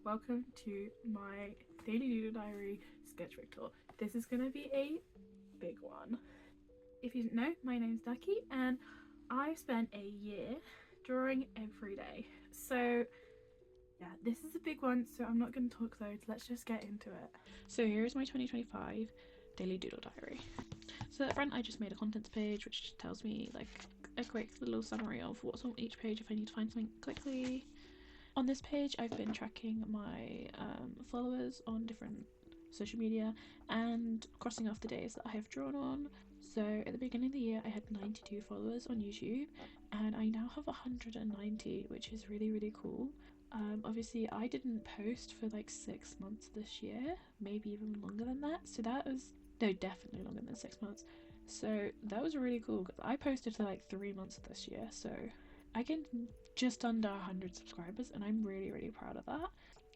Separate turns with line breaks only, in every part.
welcome to my daily doodle diary sketchbook tour. This is going to be a big one. If you didn't know, my name's Ducky and I've spent a year drawing every day. So yeah, this is a big one, so I'm not going to talk loads. Let's just get into it. So here's my 2025 daily doodle diary. So at the front I just made a contents page which tells me like a quick little summary of what's on each page if I need to find something quickly. On this page I've been tracking my followers on different social media and crossing off the days that I have drawn on. So at the beginning of the year I had 92 followers on YouTube and I now have 190, which is really cool. Obviously I didn't post for like 6 months this year, maybe even longer than that, so that was definitely longer than 6 months, so that was really cool because I posted for like 3 months this year, so I gained just under 100 subscribers and I'm really proud of that.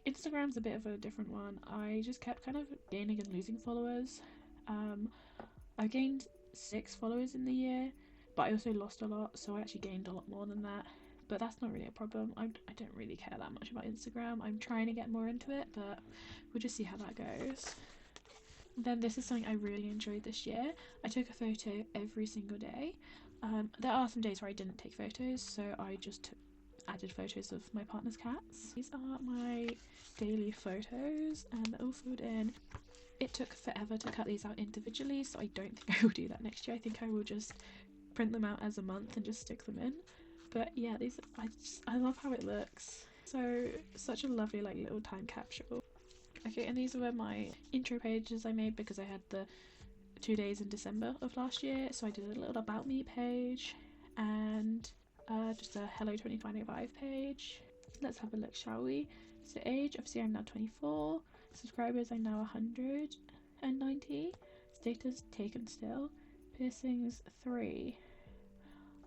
Instagram's a bit of a different one. I just kept kind of gaining and losing followers. I gained 6 followers in the year, but I also lost a lot, so I actually gained a lot more than that. But that's not really a problem. I don't really care that much about Instagram. I'm trying to get more into it, but we'll just see how that goes. Then this is something I really enjoyed this year. I took a photo every single day. There are some days where I didn't take photos, so I just added photos of my partner's cats. These are my daily photos and they're all filled in. It took forever to cut these out individually, so I don't think I will do that next year. I think I will just print them out as a month and just stick them in. But yeah, these I love how it looks. So such a lovely like little time capsule. Okay, and these were my intro pages I made because I had the 2 days in December of last year, so I did a little about me page and just a hello 2025 page. Let's have a look, shall we? So age, obviously I'm now 24, subscribers I'm now 190, status taken still, piercings 3.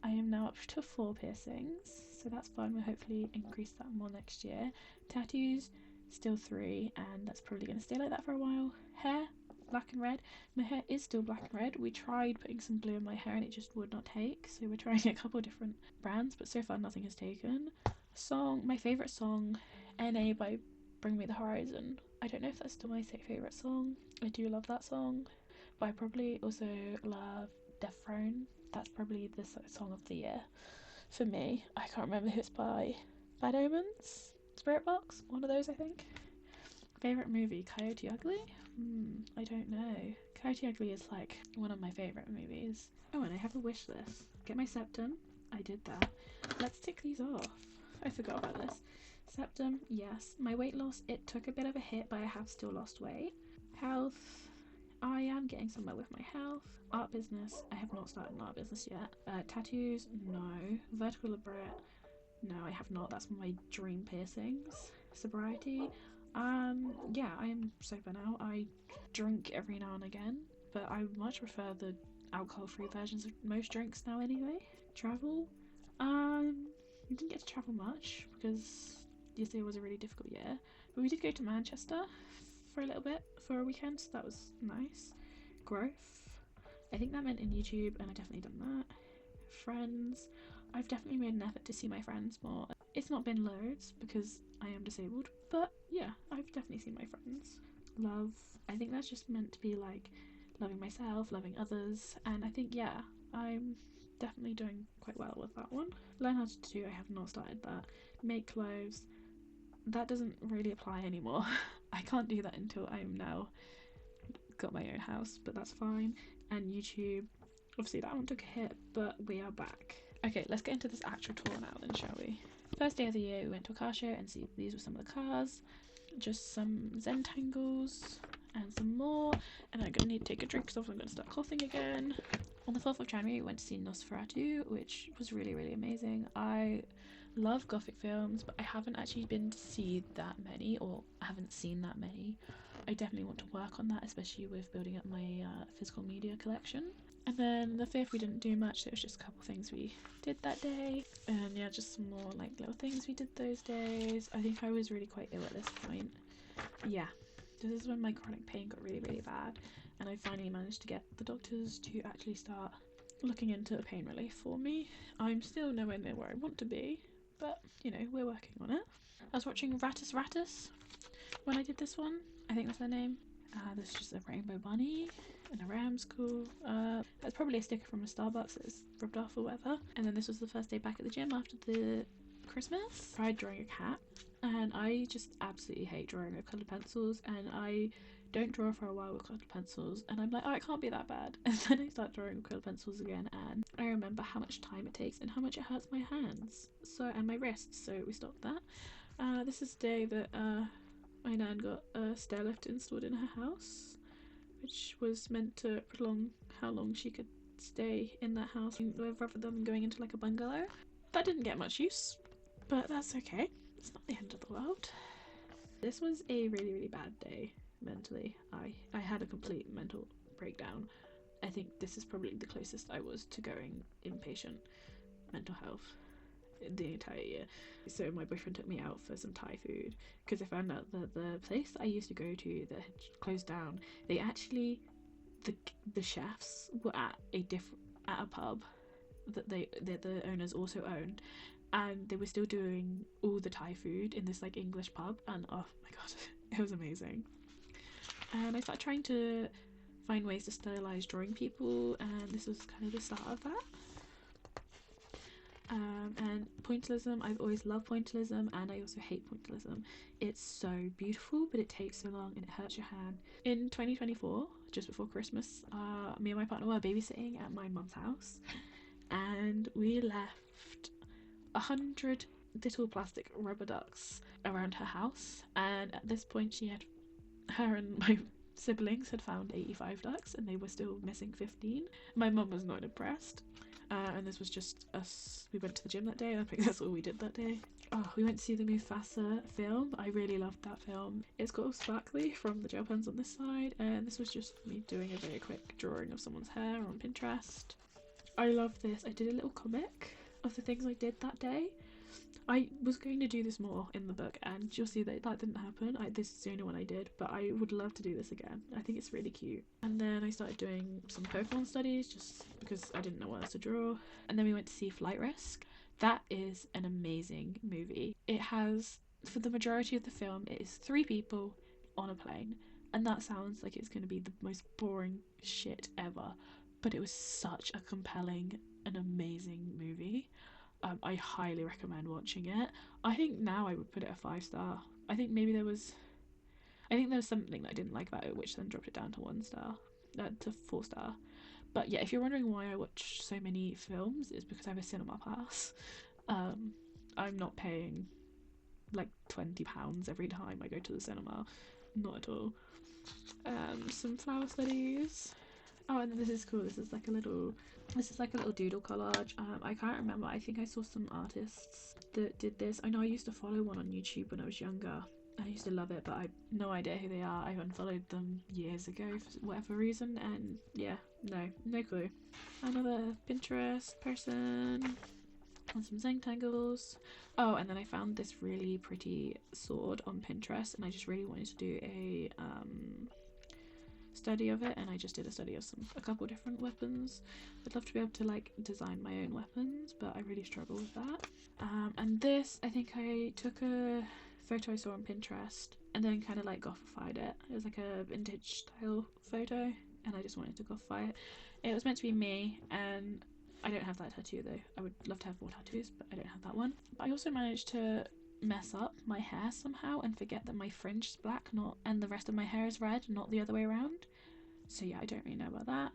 I am now up to 4 piercings, so that's fun. We'll hopefully increase that more next year. Tattoos, still 3, and that's probably going to stay like that for a while. Hair, black and red. My hair is still black and red. We tried putting some blue in my hair and it just would not take, so we're trying a couple different brands, but so far nothing has taken. Song, my favourite song, NA by Bring Me the Horizon. I don't know if that's still my favourite song. I do love that song, but I probably also love Death Throne. That's probably the song of the year for me. I can't remember who it's by. Bad Omens? Spirit Box? One of those, I think. Favourite movie? Coyote Ugly? I don't know. Coyote Ugly is like one of my favourite movies. Oh, and I have a wish list. Get my septum. I did that. Let's tick these off. I forgot about this. Septum, yes. My weight loss, it took a bit of a hit, but I have still lost weight. Health, I am getting somewhere with my health. Art business, I have not started an art business yet. Tattoos, no. Vertical labret, no, I have not. That's one of my dream piercings. Sobriety, yeah, I am sober now. I drink every now and again, but I much prefer the alcohol-free versions of most drinks now anyway. Travel, we didn't get to travel much because this year was a really difficult year, but we did go to Manchester for a little bit for a weekend, so that was nice. Growth, I think that meant in YouTube, and I've definitely done that. Friends, I've definitely made an effort to see my friends more. It's not been loads because I am disabled, but yeah, I've definitely seen my friends. Love, I think that's just meant to be like loving myself, loving others, and I think yeah, I'm definitely doing quite well with that one. Learn how to tattoo, I have not started that. Make clothes, that doesn't really apply anymore. I can't do that until I'm now got my own house, but that's fine. And YouTube, obviously that one took a hit, but we are back. Okay, let's get into this actual tour now then, shall we? First day of the year we went to a car show and see these were some of the cars. Just some Zentangles and some more, and I'm gonna need to take a drink because I'm gonna start coughing again. On the 4th of January we went to see Nosferatu, which was really amazing. I love gothic films, but I haven't actually been to see that many, or I haven't seen that many. I definitely want to work on that, especially with building up my physical media collection. And then the 5th we didn't do much, there was just a couple things we did that day, and yeah, just some more like little things we did those days. I think I was really quite ill at this point. Yeah, this is when my chronic pain got really bad, and I finally managed to get the doctors to actually start looking into pain relief for me. I'm still nowhere near where I want to be, but you know, we're working on it. I was watching Ratus when I did this one. I think that's their name. There's just a rainbow bunny and a ram's cool. That's probably a sticker from a Starbucks that's rubbed off or whatever. And then this was the first day back at the gym after the Christmas. I tried drawing a cat, and I just absolutely hate drawing with coloured pencils, and I don't draw for a while with coloured pencils, and I'm like, oh, it can't be that bad. And then I start drawing with coloured pencils again, and I remember how much time it takes and how much it hurts my hands and my wrists, so we stopped that. This is the day that my nan got a stair lift installed in her house, which was meant to prolong how long she could stay in that house rather than going into like a bungalow. That didn't get much use, but that's okay. It's not the end of the world. This was a really, really bad day mentally. I had a complete mental breakdown. I think this is probably the closest I was to going inpatient mental health the entire year. So my boyfriend took me out for some Thai food because I found out that the place that I used to go to that had closed down, they actually, the chefs were at a pub that the owners also owned, and they were still doing all the Thai food in this like English pub, and oh my god, it was amazing. And I started trying to find ways to stylize drawing people, and this was kind of the start of that. And pointillism, I've always loved pointillism, and I also hate pointillism. It's so beautiful, but it takes so long and it hurts your hand. In 2024, just before Christmas, me and my partner were babysitting at my mum's house, and we left 100 little plastic rubber ducks around her house, and at this point her and my siblings had found 85 ducks, and they were still missing 15. My mum was not impressed. And this was just us. We went to the gym that day. I think that's all we did that day. Oh, we went to see the Mufasa film. I really loved that film. It's got all sparkly from the gel pens on this side, and this was just me doing a very quick drawing of someone's hair on Pinterest. I love this. I did a little comic of the things I did that day. I was going to do this more in the book, and you'll see that didn't happen. This is the only one I did, but I would love to do this again. I think it's really cute. And then I started doing some Pokemon studies just because I didn't know what else to draw. And then we went to see Flight Risk. That is an amazing movie. It has, for the majority of the film, it is 3 people on a plane, and that sounds like it's going to be the most boring shit ever, but it was such a compelling and amazing movie. I highly recommend watching it. I think now I would put it a 5-star. I think there was something that I didn't like about it, which then dropped it down to 1 star, to 4-star. But yeah, if you're wondering why I watch so many films, it's because I have a cinema pass. I'm not paying like £20 every time I go to the cinema. Not at all. Some flower studies. Oh, and then this is cool. This is like a little doodle collage. I can't remember. I think I saw some artists that did this. I know I used to follow one on YouTube when I was younger. I used to love it, but I have no idea who they are. I unfollowed them years ago for whatever reason, and yeah, no clue. Another Pinterest person and some Zengtangles. Oh, and then I found this really pretty sword on Pinterest, and I just really wanted to do a study of it, and I just did a study of a couple different weapons. I'd love to be able to like design my own weapons, but I really struggle with that. And this, I think I took a photo I saw on Pinterest and then kind of like gothified it. It was like a vintage style photo, and I just wanted to gothify it. It was meant to be me, and I don't have that tattoo though. I would love to have more tattoos, but I don't have that one. But I also managed to mess up my hair somehow and forget that my fringe is black, and the rest of my hair is red, not the other way around. So yeah, I don't really know about that.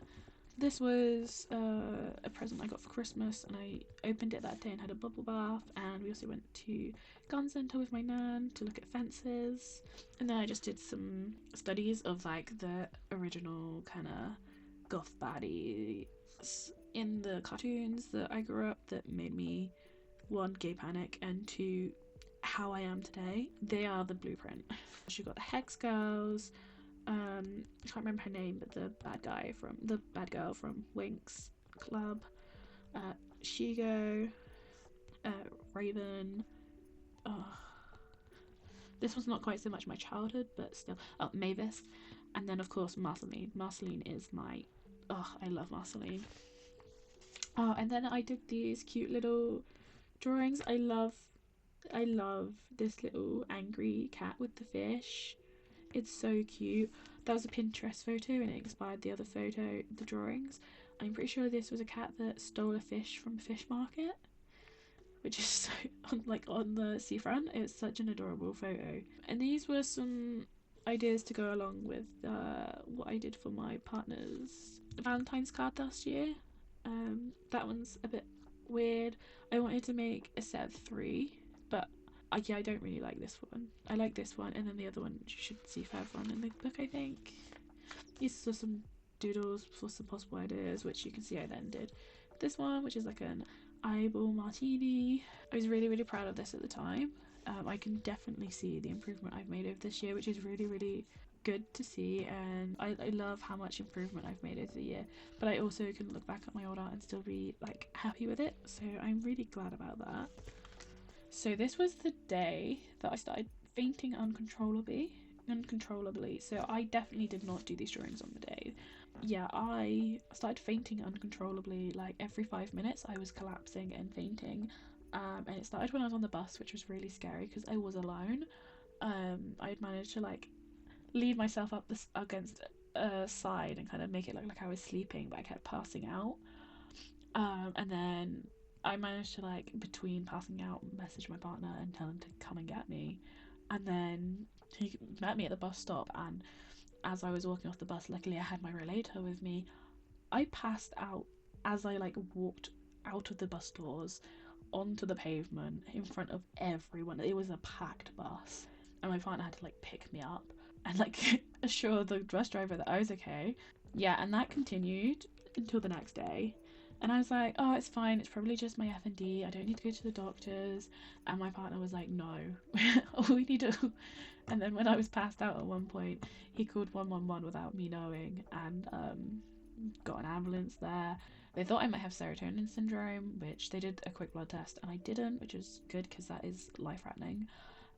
This was a present I got for Christmas, and I opened it that day and had a bubble bath, and we also went to gun centre with my nan to look at fences, and then I just did some studies of like the original kind of goth baddies in the cartoons that I grew up that made me, 1, gay panic, and 2, how I am today. They are the blueprint. She got the Hex Girls. I can't remember her name, but the bad girl from Winx Club, Shigo, Raven. Oh, this was not quite so much my childhood, but still. Oh, Mavis, and then of course Marceline. Marceline is my. Oh, I love Marceline. Oh, and then I did these cute little drawings. I love I love this little angry cat with the fish. It's so cute. That was a Pinterest photo and it inspired the other photo, the drawings. I'm pretty sure this was a cat that stole a fish from a fish market, which is so like on the seafront. It's such an adorable photo. And these were some ideas to go along with what I did for my partner's Valentine's card last year. That one's a bit weird. I wanted to make a set of 3, but yeah, I don't really like this one. I like this one, and then the other one you should see further on in the book, I think. These are some doodles for some possible ideas, which you can see I then did this one, which is like an eyeball martini. I was really, really proud of this at the time. I can definitely see the improvement I've made over this year, which is really, really good to see, and I love how much improvement I've made over the year, but I also can look back at my old art and still be like happy with it, so I'm really glad about that. So this was the day that I started fainting uncontrollably. So I definitely did not do these drawings on the day. Yeah, I started fainting uncontrollably. Like every 5 minutes I was collapsing and fainting, and it started when I was on the bus, which was really scary because I was alone. I had managed to like lean myself up against a side and kind of make it look like I was sleeping, but I kept passing out. And then I managed to, like, between passing out, message my partner and tell him to come and get me. And then he met me at the bus stop, and as I was walking off the bus, luckily I had my rollator with me. I passed out as I like walked out of the bus doors onto the pavement in front of everyone. It was a packed bus, and my partner had to like pick me up and like assure the bus driver that I was okay. Yeah, and that continued until the next day. And I was like, oh, it's fine. It's probably just my FND. I don't need to go to the doctors. And my partner was like, no, we need to. And then when I was passed out at one point, he called 111 without me knowing, and got an ambulance there. They thought I might have serotonin syndrome, which they did a quick blood test, and I didn't, which is good because that is life-threatening.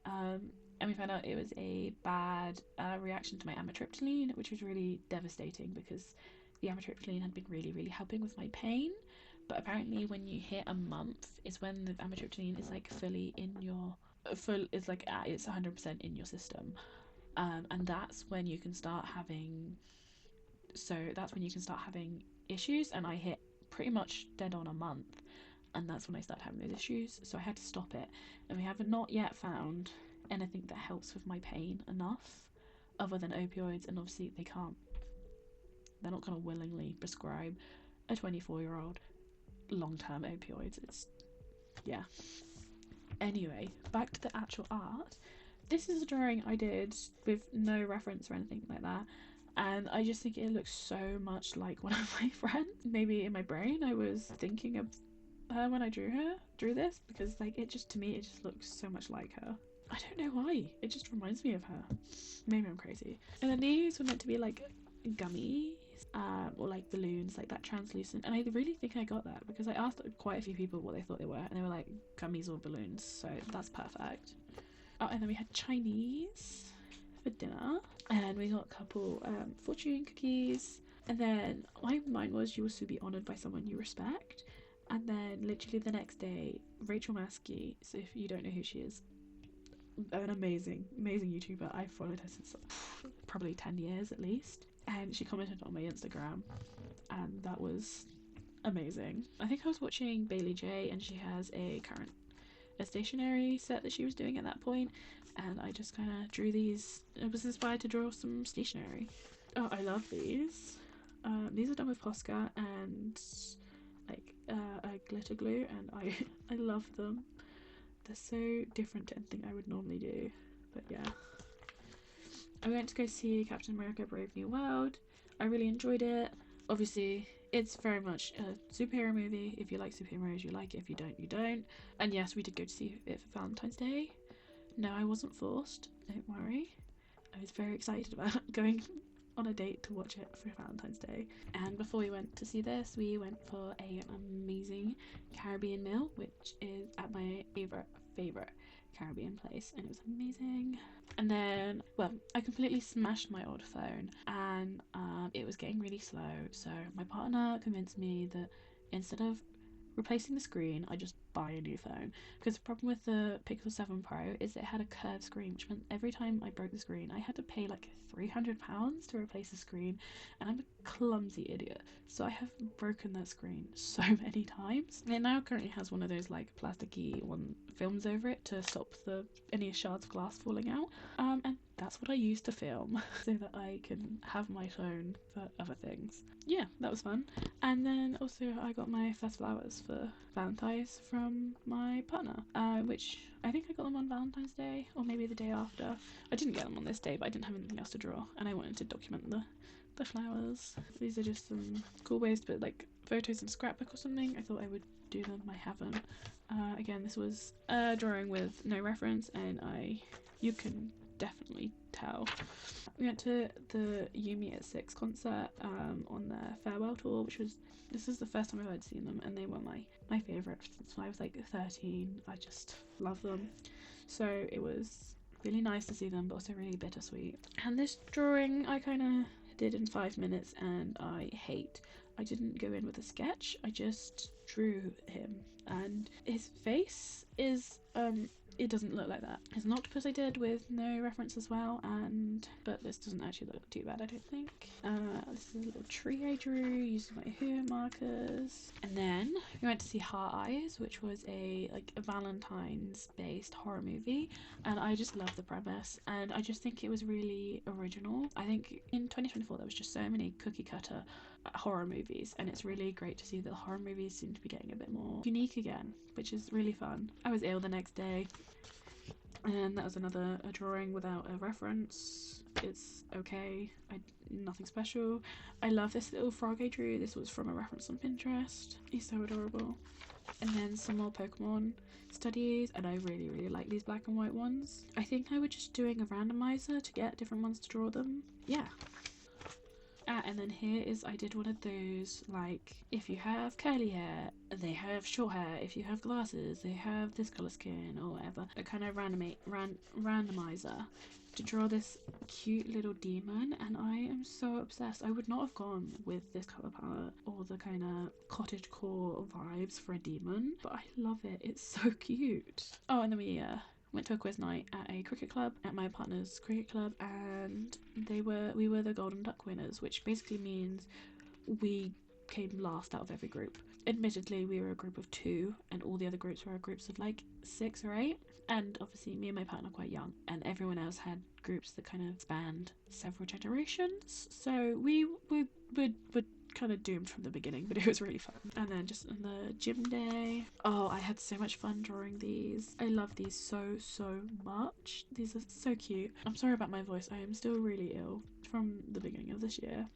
And we found out it was a bad reaction to my amitriptyline, which was really devastating because the amitriptyline had been really, really helping with my pain. But apparently when you hit a month is when the amitriptyline is like fully in your it's like it's 100% in your system, and that's when you can start having issues. And I hit pretty much dead on a month, and that's when I started having those issues, so I had to stop it. And we have not yet found anything that helps with my pain enough other than opioids, and obviously they're not going to willingly prescribe a 24-year-old long-term opioids. It's, yeah. Anyway, back to the actual art. This is a drawing I did with no reference or anything like that, and I just think it looks so much like one of my friends. Maybe in my brain I was thinking of her when I drew this, because like it just, to me, it just looks so much like her. I don't know why, it just reminds me of her. Maybe I'm crazy. And then these were meant to be like gummies, or like balloons, like that translucent, and I really think I got that because I asked quite a few people what they thought they were, and they were like gummies or balloons, so that's perfect. Oh, and then we had Chinese for dinner, and we got a couple fortune cookies, and then mine was, you will soon be honoured by someone you respect. And then literally the next day, Rachel Maskey, so if you don't know who she is, an amazing YouTuber. I've followed her since probably 10 years at least, and she commented on my Instagram, and that was amazing. I think I was watching Bailey J, and she has a stationery set that she was doing at that point, and I just kind of drew these. I was inspired to draw some stationery. Oh, I love these. These are done with Posca and like a glitter glue, and I love them. They're so different to anything I would normally do, but yeah. I went to go see Captain America Brave New World. I really enjoyed it. Obviously, it's very much a superhero movie. If you like superheroes, you like it. If you don't, you don't. And yes, we did go to see it for Valentine's Day. No, I wasn't forced. Don't worry. I was very excited about going on a date to watch it for Valentine's Day. And before we went to see this, we went for an amazing Caribbean meal, which is at my favorite Caribbean place, and it was amazing. And then, well, I completely smashed my old phone, and it was getting really slow, so my partner convinced me that instead of
replacing the screen, I just buy a new phone. Because the problem with the Pixel 7 Pro is it had a curved screen, which meant every time I broke the screen, I had to pay like £300 to replace the screen, and I'm a clumsy idiot, so I have broken that screen so many times. It now currently has one of those like plasticky one films over it to stop any shards of glass falling out, and that's what I use to film so that I can have my phone for other things. Yeah, that was fun. And then also I got my first flowers for Valentine's from my partner, which I think I got them on Valentine's Day or maybe the day after. I didn't get them on this day, but I didn't have anything else to draw, and I wanted to document the flowers. These are just some cool ways to put like photos in scrapbook or something. I thought I would do them. I haven't. Again, this was a drawing with no reference, and you can definitely tell. We went to the Yumi at 6 concert on their farewell tour, this is the first time I've ever seen them, and they were my favourite since I was like 13. I just love them. So it was really nice to see them, but also really bittersweet. And this drawing I kind of did in 5 minutes, and I didn't go in with a sketch, I just drew him, and his face is it doesn't look like that. It's an octopus I did with no reference as well, but this doesn't actually look too bad, I don't think. This is a little tree I drew using my Who markers. And then we went to see Heart Eyes, which was a Valentine's based horror movie, and I just love the premise, and I just think it was really original. I think in 2024 there was just so many cookie cutter horror movies, and it's really great to see that horror movies seem to be getting a bit more unique again, which is really fun. I was ill the next day, and that was another drawing without a reference. It's okay, nothing special. I love this little frog I drew. This was from a reference on Pinterest. He's so adorable. And then some more Pokemon studies, and I really like these black and white ones. I think I was just doing a randomizer to get different ones to draw them. Yeah. And then here is, I did one of those, like, if you have curly hair, they have short hair. If you have glasses, they have this colour skin, or whatever. A kind of randomizer to draw this cute little demon, and I am so obsessed. I would not have gone with this colour palette or the kind of cottagecore vibes for a demon, but I love it. It's so cute. Oh, and then we went to a quiz night at a cricket club, at my partner's cricket club, and we were the Golden Duck winners, which basically means we came last out of every group. Admittedly, we were a group of 2, and all the other groups were groups of like 6 or 8, and obviously me and my partner are quite young, and everyone else had groups that kind of spanned several generations, so we were kind of doomed from the beginning, but it was really fun. And then just on the gym day, oh, I had so much fun drawing these. I love these so much. These are so cute. I'm sorry about my voice, I am still really ill from the beginning of this year.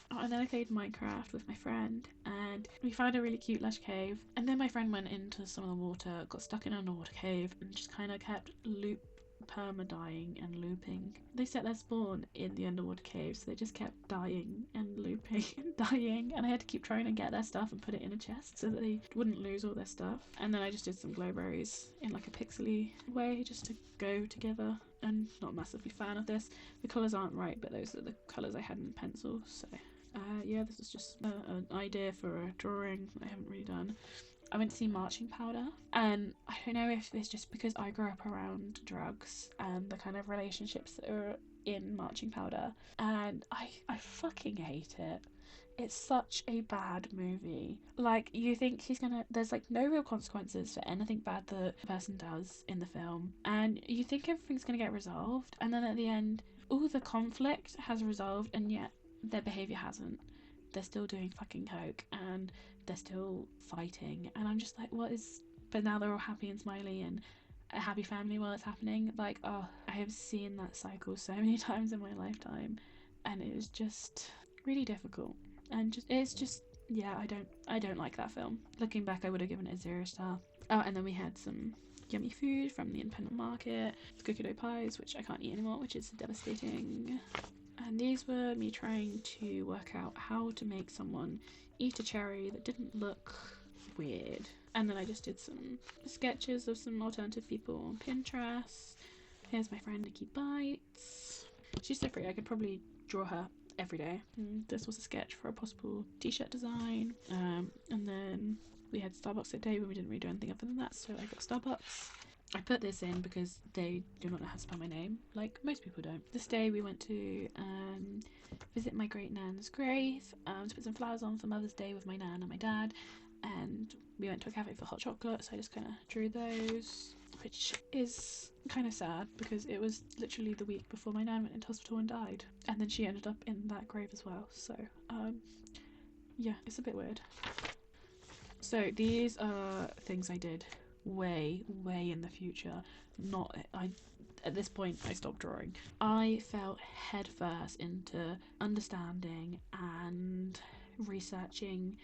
Oh, and then I played Minecraft with my friend, and we found a really cute lush cave, and then my friend went into some of the water, got stuck in an underwater cave, and just kind of kept perma-dying and looping. They set their spawn in the underwater cave, so they just kept dying and looping and dying, and I had to keep trying to get their stuff and put it in a chest so that they wouldn't lose all their stuff. And then I just did some glowberries in like a pixely way just to go together, and not a massively fan of this. The colours aren't right, but those are the colours I had in pencil, so yeah, this is just an idea for a drawing I haven't really done. I went to see Marching Powder, and I don't know if it's just because I grew up around drugs and the kind of relationships that are in Marching Powder, and I fucking hate it. It's such a bad movie. Like, you think there's like no real consequences for anything bad the person does in the film, and you think everything's gonna get resolved, and then at the end all the conflict has resolved, and yet their behaviour hasn't. They're still doing fucking coke, and they're still fighting, and I'm just like, but now they're all happy and smiley and a happy family while it's happening. Like, oh, I have seen that cycle so many times in my lifetime, and it was just really difficult, and yeah, I don't like that film. Looking back, I would have given it a 0 star. Oh, and then we had some yummy food from the independent market, cookie dough pies, which I can't eat anymore, which is devastating. And these were me trying to work out how to make someone eat a cherry that didn't look weird. And then I just did some sketches of some alternative people on Pinterest. Here's my friend Nikki Bites. She's so pretty, I could probably draw her every day. And this was a sketch for a possible t-shirt design. And then we had Starbucks that day, but we didn't really do anything other than that, so I got Starbucks. I put this in because they do not know how to spell my name, like most people don't. This day we went to visit my great nan's grave, to put some flowers on for Mother's Day with my nan and my dad, and we went to a cafe for hot chocolate, so I just kind of drew those, which is kind of sad because it was literally the week before my nan went into hospital and died, and then she ended up in that grave as well, so yeah, it's a bit weird. So these are things I did way in the future. At this point I stopped drawing. I fell headfirst into understanding and researching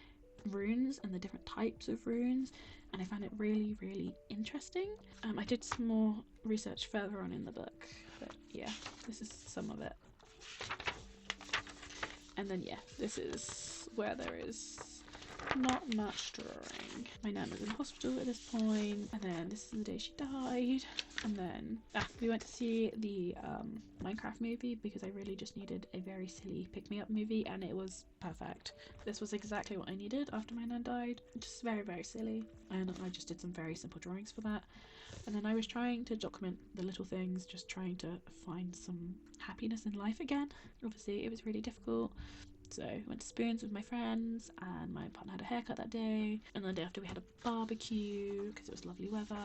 runes and the different types of runes, and I found it really interesting. I did some more research further on in the book, but yeah, this is some of it. And then yeah, this is where there is not much drawing. My nan was in hospital at this point, and then this is the day she died, and then we went to see the Minecraft movie because I really just needed a very silly pick-me-up movie, and it was perfect. This was exactly what I needed after my nan died, just very silly, and I just did some very simple drawings for that. And then I was trying to document the little things, just trying to find some happiness in life again. Obviously it was really difficult. So I went to Spoons with my friends, and my partner had a haircut that day, and the day after we had a barbecue because it was lovely weather.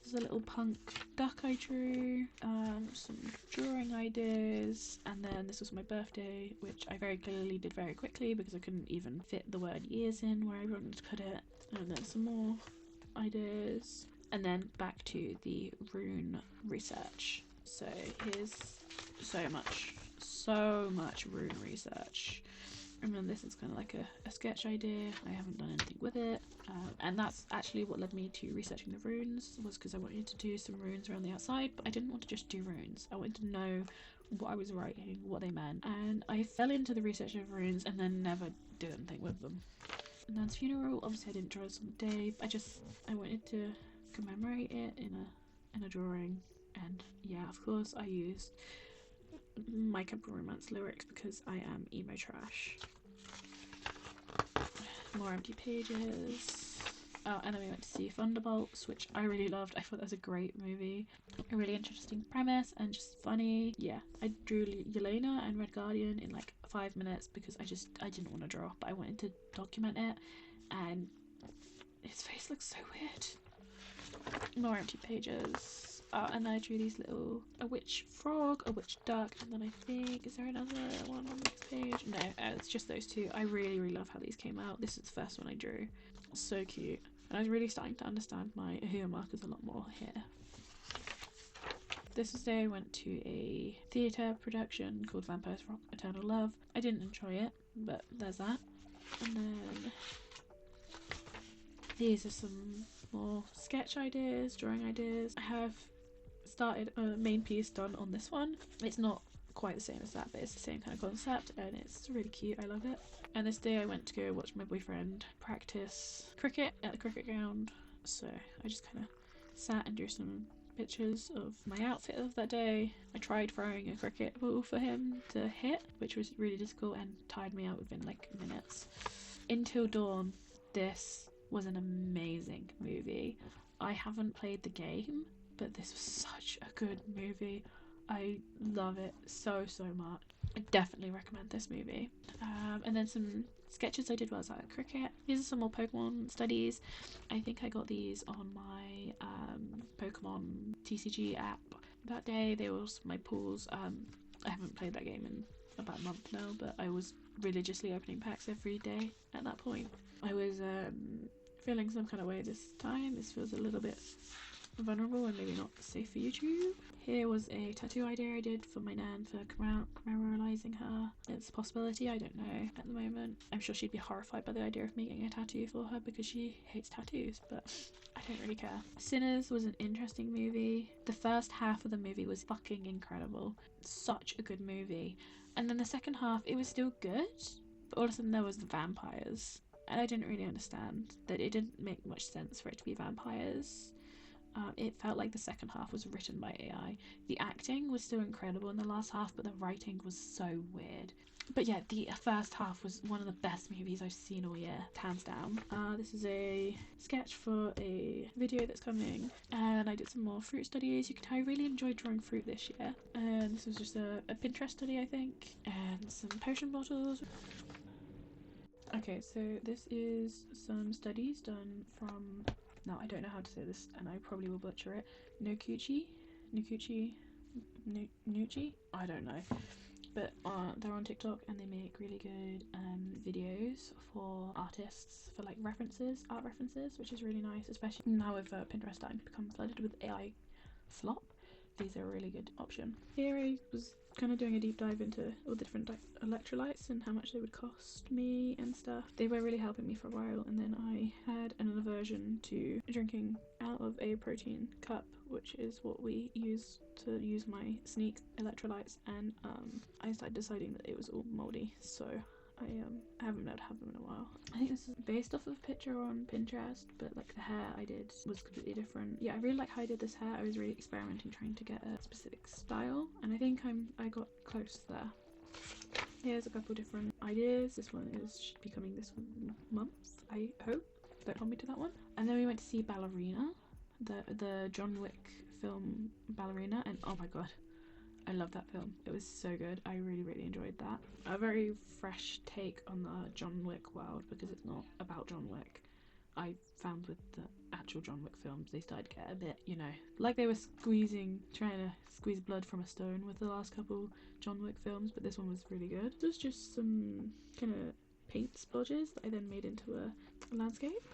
There's a little punk duck I drew, some drawing ideas, and then this was my birthday, which I very clearly did very quickly because I couldn't even fit the word years in where I wanted to put it, and then some more ideas, and then back to the rune research. So here's so much rune research, and then this is kind of like a sketch idea. I haven't done anything with it, and that's actually what led me to researching the runes, was because I wanted to do some runes around the outside, but I didn't want to just do runes. I wanted to know what I was writing, what they meant, and I fell into the research of runes and then never did anything with them. And Nan's funeral, obviously I didn't draw this on the day, I wanted to commemorate it in a drawing, and yeah, of course I used My Chemical Romance lyrics because I am emo trash. More empty pages. Oh, and then we went to see Thunderbolts, which I really loved. I thought that was a great movie. A really interesting premise and just funny. Yeah, I drew Yelena and Red Guardian in like 5 minutes because I didn't want to draw, but I wanted to document it, and his face looks so weird. More empty pages. And then I drew these little, a witch frog, a witch duck, and then I think, is there another one on the next page? No, it's just those two. I really love how these came out. This is the first one I drew. So cute. And I was really starting to understand my Ahua markers a lot more here. This was the day I went to a theatre production called Vampires Rock Eternal Love. I didn't enjoy it, but there's that. And then these are some more sketch ideas, drawing ideas. I have started a main piece done on this one. It's not quite the same as that, but it's the same kind of concept, and it's really cute. I love it. And this day I went to go watch my boyfriend practice cricket at the cricket ground, so I just kind of sat and drew some pictures of my outfit of that day. I tried throwing a cricket ball for him to hit, which was really difficult and tired me out within like minutes. Until Dawn. This was an amazing movie. I haven't played the game, but this was such a good movie. I love it so much. I definitely recommend this movie. And then some sketches I did while I was at cricket. These are some more Pokemon studies. I think I got these on my Pokemon TCG app that day. They were also my pools. I haven't played that game in about a month now, but I was religiously opening packs every day at that point. I was feeling some kind of way this time. This feels a little bit vulnerable and maybe not safe for YouTube. Here was a tattoo idea I did for my nan for memorializing her. It's a possibility, I don't know at the moment. I'm sure she'd be horrified by the idea of me getting a tattoo for her because she hates tattoos, but I don't really care. Sinners was an interesting movie. The first half of the movie was fucking incredible. Such a good movie. And then the second half, it was still good, but all of a sudden there was the vampires. And I didn't really understand that. It didn't make much sense for it to be vampires. It felt like the second half was written by AI. The acting was still incredible in the last half, but the writing was so weird. But yeah, the first half was one of the best movies I've seen all year, hands down. This is a sketch for a video that's coming, and I did some more fruit studies. I really enjoyed drawing fruit this year, and this was just a Pinterest study, I think, and some potion bottles. Okay, so this is some studies done from, now I don't know how to say this and I probably will butcher it, Nucci, I don't know, but they're on TikTok and they make really good videos for artists, for like art references, which is really nice, especially now with Pinterest starting to become flooded with AI slop. These are a really good option. Here I was kind of doing a deep dive into all the different electrolytes and how much they would cost me and stuff. They were really helping me for a while, and then I had an aversion to drinking out of a protein cup, which is what we use to use my Sneak electrolytes, and I started deciding that it was all moldy, so I haven't been able to have them in a while. I think this is based off of a picture on Pinterest, but like the hair I did was completely different. Yeah, I really like how I did this hair. I was really experimenting, trying to get a specific style, and I think I got close there. Here's a couple different ideas. This one should be coming this month, I hope. Don't hold me to that one. And then we went to see Ballerina, the John Wick film Ballerina, and oh my god, I love that film. It was so good. I really enjoyed that. A very fresh take on the John Wick world, because it's not about John Wick. I found with the actual John Wick films, they started to get a bit, you know, like they were trying to squeeze blood from a stone with the last couple John Wick films, but this one was really good. This was just some kind of paint splodges that I then made into a landscape.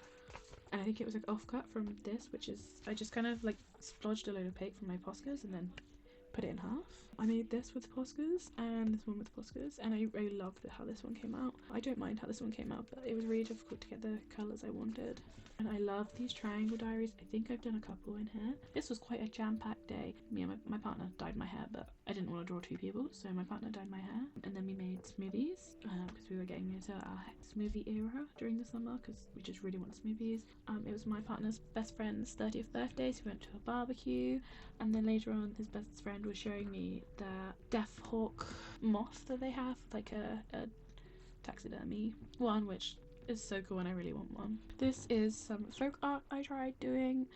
And I think it was like offcut from this, which is, I just kind of like splodged a load of paint from my Poscas and then put it in half. I made this with Poscas and this one with Poscas, and I really loved how this one came out. I don't mind how this one came out, but it was really difficult to get the colours I wanted. And I love these triangle diaries. I think I've done a couple in here. This was quite a jam-packed day. Me and my partner dyed my hair, but I didn't want to draw two people, so my partner dyed my hair. And then we made smoothies, because we were getting into our smoothie era during the summer, because we just really want smoothies. It was my partner's best friend's 30th birthday, so we went to a barbecue, and then later on his best friend was showing me the death hawk moth that they have, like a taxidermy one, which is so cool and I really want one. This is some folk art I tried doing.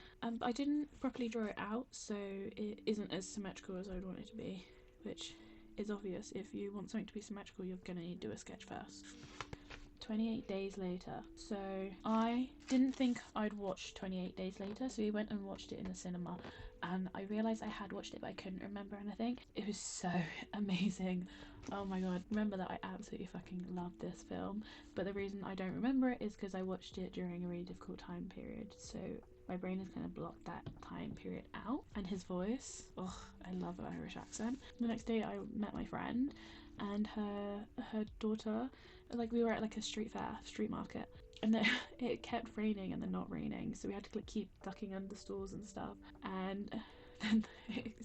I didn't properly draw it out, so it isn't as symmetrical as I would want it to be, which is obvious. If you want something to be symmetrical, you're gonna need to do a sketch first. 28 Days Later. So I didn't think I'd watch 28 Days Later, so we went and watched it in the cinema, and I realised I had watched it but I couldn't remember anything. It was so amazing. Oh my god, remember that I absolutely fucking love this film, but the reason I don't remember it is because I watched it during a really difficult time period, so my brain has kind of blocked that time period out. And his voice, oh, I love an Irish accent. The next day I met my friend and her daughter, like we were at like a street market, and then it kept raining and then not raining, so we had to like keep ducking under stores and stuff, and then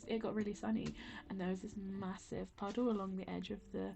it got really sunny and there was this massive puddle along the edge of the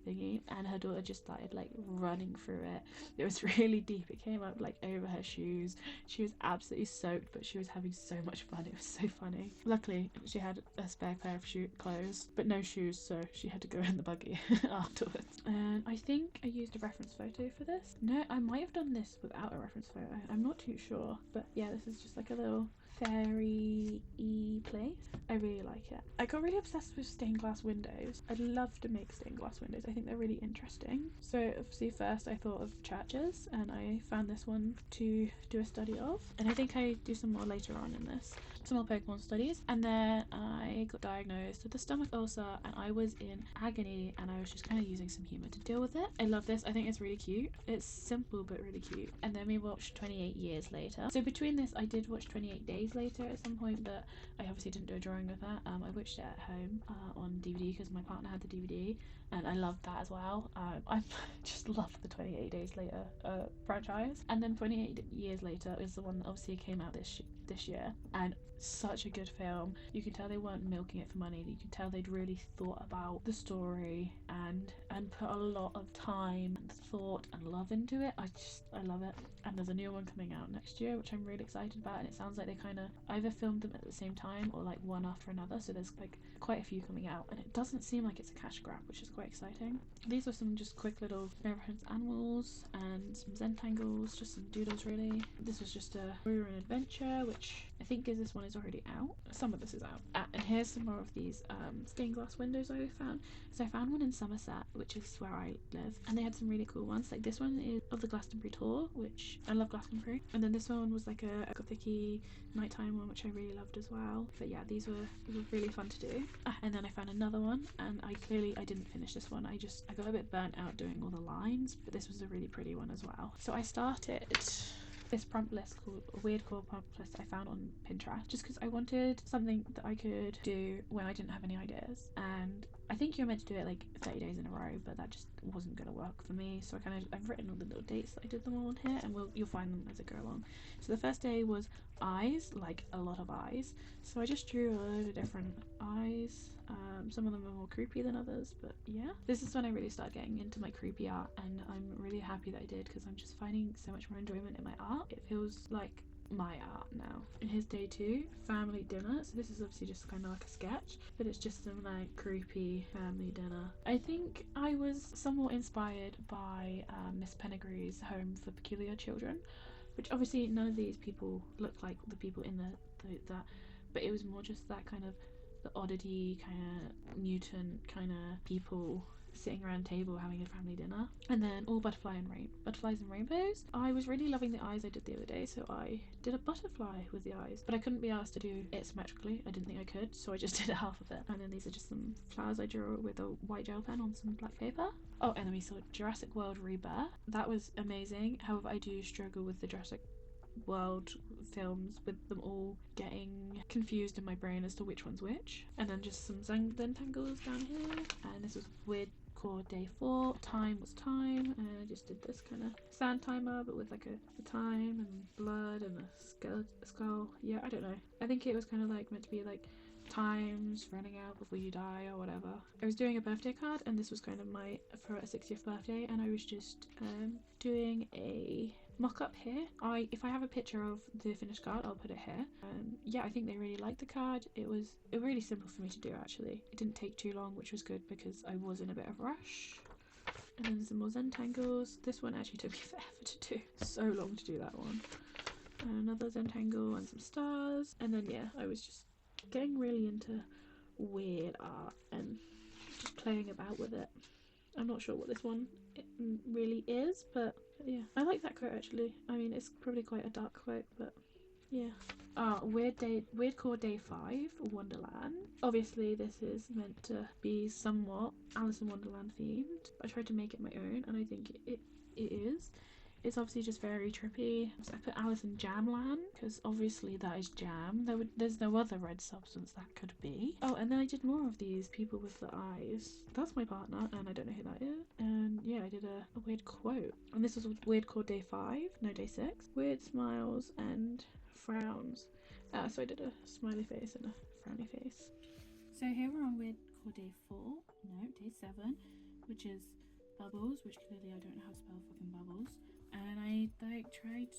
thingy, and her daughter just started like running through it. It was really deep. It came up like over her shoes. She was absolutely soaked, but she was having so much fun. It was so funny. Luckily she had a spare pair of clothes but no shoes, so she had to go in the buggy afterwards. And I think I used a reference photo for this. No, I might have done this without a reference photo. I'm not too sure, but yeah, this is just like a little fairy-y place. I really like it. I got really obsessed with stained glass windows. I'd love to make stained glass windows. I think they're really interesting. So obviously first I thought of churches, and I found this one to do a study of, and I think I do some more later on in this. Some more Pokemon studies, and then I got diagnosed with a stomach ulcer and I was in agony, and I was just kind of using some humour to deal with it. I love this. I think it's really cute. It's simple but really cute. And then we watched 28 Years Later. So between this I did watch 28 Days Later at some point, but I obviously didn't do a drawing of that. I watched it at home on DVD because my partner had the DVD, and I loved that as well. I just loved the 28 Days Later franchise. And then 28 Years Later is the one that obviously came out this this year, and such a good film. You can tell they weren't milking it for money. You can tell they'd really thought about the story and put a lot of time and thought and love into it. I love it. And there's a new one coming out next year, which I'm really excited about, and it sounds like they kind of either filmed them at the same time or like one after another, so there's like quite a few coming out, and it doesn't seem like it's a cash grab, which is quite exciting. These are some just quick little reference animals and some Zentangles, just some doodles really. This was just a Warrior and Adventure, which I think is this one is already out. Some of this is out. And here's some more of these stained glass windows I found. So I found one in Somerset, which is where I live, and they had some really cool ones. Like this one is of the Glastonbury tour, which I love Glastonbury, and then this one was like a gothic-y nighttime one, which I really loved as well. But yeah, these were really fun to do. And then I found another one, and I didn't finish this one. I got a bit burnt out doing all the lines, but this was a really pretty one as well. So I started this prompt list called a weird core prompt list I found on Pinterest, just because I wanted something that I could do when I didn't have any ideas. And I think you're meant to do it like 30 days in a row, but that just wasn't going to work for me. So I've written all the little dates that I did them all on here, and you'll find them as I go along. So the first day was eyes, like a lot of eyes. So I just drew a load of different eyes. Some of them are more creepy than others, but yeah. This is when I really started getting into my creepy art, and I'm really happy that I did, because I'm just finding so much more enjoyment in my art. It feels like my art now. And here's day 2, family dinner. So this is obviously just kind of like a sketch, but it's just some like creepy family dinner. I think I was somewhat inspired by Miss Penegree's Home for Peculiar Children, which obviously none of these people look like the people in that, but it was more just that kind of the oddity, kind of mutant kind of people sitting around a table having a family dinner. And then all butterflies and rainbows. I was really loving the eyes I did the other day, so I did a butterfly with the eyes, but I couldn't be asked to do it symmetrically. I didn't think I could, so I just did half of it. And then these are just some flowers I drew with a white gel pen on some black paper. Oh, and then we saw Jurassic World Rebirth. That was amazing. However, I do struggle with the Jurassic World films, with them all getting confused in my brain as to which one's which. And then just some Zentangles down here, and this was weird core day 4. Time was time, and I just did this kind of sand timer, but with like a time and blood and a skull. Yeah, I don't know. I think it was kind of like meant to be like time's running out before you die or whatever. I was doing a birthday card, and this was kind of for a 60th birthday, and I was just doing a mock-up here. If I have a picture of the finished card, I'll put it here. Yeah, I think they really liked the card. It was really simple for me to do, actually. It didn't take too long, which was good because I was in a bit of a rush. And then some more Zentangles. This one actually took me forever to do. So long to do that one. And another Zentangle and some stars. And then yeah, I was just getting really into weird art and just playing about with it. I'm not sure what this one really is, but yeah, I like that quote actually. I mean, it's probably quite a dark quote, but yeah. Weird core day 5, Wonderland. Obviously this is meant to be somewhat Alice in Wonderland themed. I tried to make it my own, and I think it is. It's obviously just very trippy. So I put Alice in Jamland, because obviously that is jam. There's no other red substance that could be. Oh, and then I did more of these people with the eyes. That's my partner, and I don't know who that is. And yeah, I did a weird quote. And this was weird core day 5, no day 6. Weird smiles and frowns. So I did a smiley face and a frowny face. So here we're on weird core day 4, no, day 7, which is bubbles, which clearly I don't know how to spell fucking bubbles. And I tried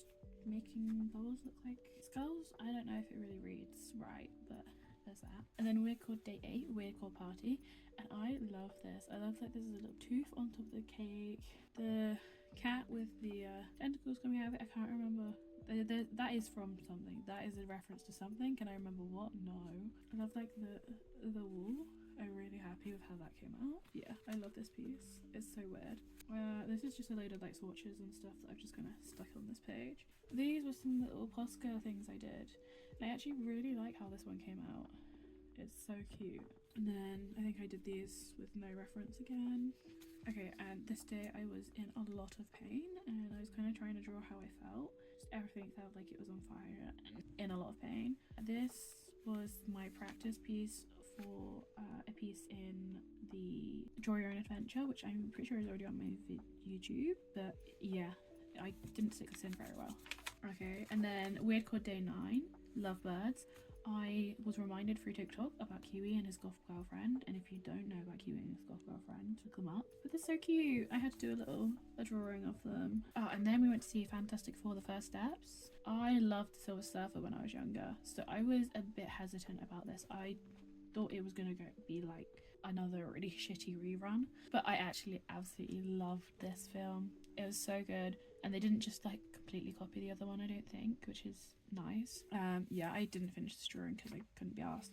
making bubbles look like skulls. I don't know if it really reads right, but there's that. And then weird core day 8, weird core party. And I love this. I love that there's a little tooth on top of the cake. The cat with the tentacles coming out of it. I can't remember. That is from something. That is a reference to something. Can I remember what? No. I love like the wool. I'm really happy with how that came out. Yeah, I love this piece. It's so weird. This is just a load of like swatches and stuff that I've just kind of stuck on this page. These were some little Posca things I did. And I actually really like how this one came out. It's so cute. And then I think I did these with no reference again. Okay, and this day I was in a lot of pain, and I was kind of trying to draw how I felt. Just everything felt like it was on fire and in a lot of pain. This was my practice piece for a piece in the Draw Your Own Adventure, which I'm pretty sure is already on my YouTube, but yeah, I didn't stick this in very well. Okay, and then weird core day 9,
lovebirds. I was reminded through TikTok about Kiwi and his goth girlfriend, and if you don't know about Kiwi and his goth girlfriend, look them up. But they're so cute. I had to do a drawing of them. Oh, and then we went to see Fantastic Four: The First Steps. I loved The Silver Surfer when I was younger, so I was a bit hesitant about this. I thought it was gonna be like another really shitty rerun, but I actually absolutely loved this film. It was so good, and they didn't just like completely copy the other one, I don't think, which is nice. Yeah, I didn't finish this drawing because I couldn't be asked,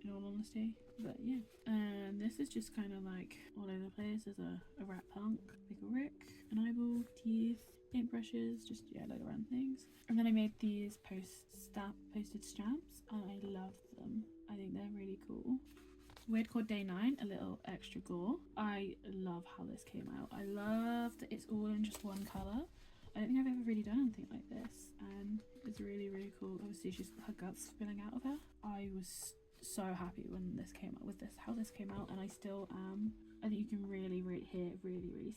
in all honesty, but yeah. And this is just kind of like all over the place. There's a rat punk, like a Rick, an eyeball, teeth, paintbrushes, just yeah, load of random things. And then I made these posted stamps, and I love them. I think they're really cool. Weird Core Day 9, a little extra gore. I love how this came out. I love that it's all in just one colour. I don't think I've ever really done anything like this, and it's really, really cool. Obviously, her guts spilling out of her. I was so happy when this came out with this, how this came out, and I still am. I think you can really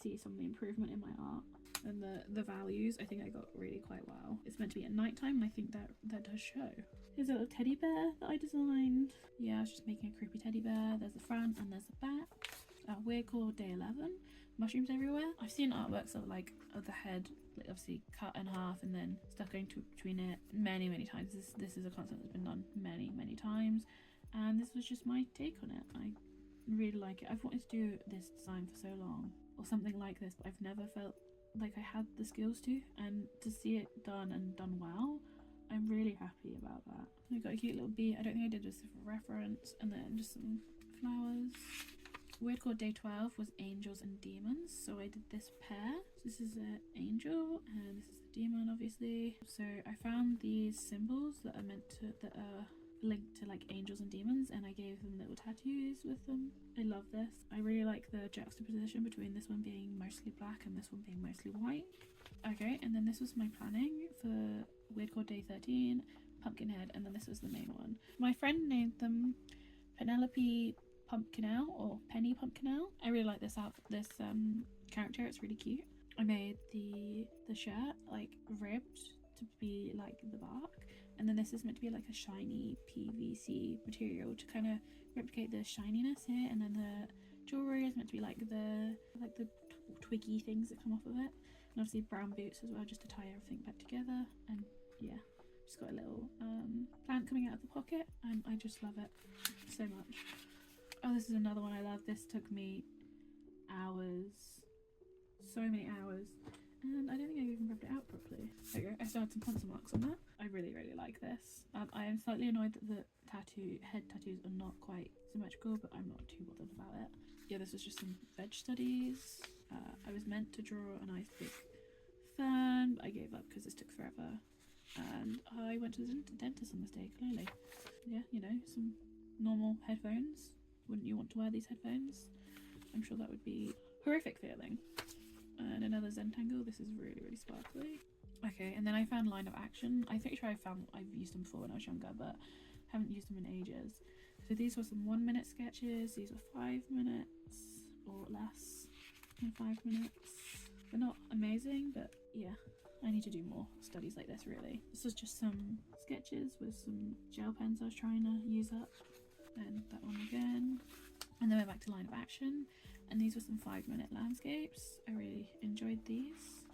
see some of the improvement in my art. And the values, I think I got really quite well. It's meant to be at night time, and I think that does show. Here's a little teddy bear that I designed. Yeah, I was just making a creepy teddy bear. There's the front and there's the back. Weird Core Day 11. Mushrooms everywhere. I've seen artworks of the head, like obviously cut in half and then stuff going between it many times. This is a concept that's been done many times, and this was just my take on it. I really like it. I've wanted to do this design for so long, or something like this, but I've never felt like I had the skills to, and to see it done and done well, I'm really happy about that. We've got a cute little bee. I don't think I did this for reference, and then just some flowers. Weird Core Day 12 was angels and demons, so I did this pair. This is an angel and this is a demon, obviously. So I found these symbols that are linked to like angels and demons, and I gave them little tattoos with them. I love this. I really like the juxtaposition between this one being mostly black and this one being mostly white. Okay, and then this was my planning for Weird Core Day 13, Pumpkinhead, and then this was the main one. My friend named them Penelope Pumpkinelle or Penny Pumpkinelle. I really like this character. It's really cute. I made the shirt like ribbed to be like the bark, and then this is meant to be like a shiny PVC material to kind of replicate the shininess here, and then the jewelry is meant to be like the twiggy things that come off of it, and obviously brown boots as well, just to tie everything back together. And yeah, just got a little plant coming out of the pocket, and I just love it so much. Oh, this is another one I love. This took me hours, so many hours, and I don't think I even rubbed it out properly. There you go. I still had some pencil marks on that. I really like this. I am slightly annoyed that the head tattoos are not quite symmetrical, but I'm not too bothered about it. Yeah, this was just some veg studies. I was meant to draw a nice big fern, but I gave up because this took forever, and I went to the dentist on this day, clearly. Yeah, you know, some normal headphones. Wouldn't you want to wear these headphones? I'm sure that would be horrific feeling. And another Zentangle. This is really sparkly. Okay, and then I found Line of Action. I'm pretty sure I've used them before when I was younger, but haven't used them in ages. So these were some 1 minute sketches. These were 5 minutes or less. 5 minutes. They're not amazing, but yeah, I need to do more studies like this, really. This was just some sketches with some gel pens I was trying to use up. And that one again, and then we're back to Line of Action, and these were some 5 minute landscapes. I really enjoyed these.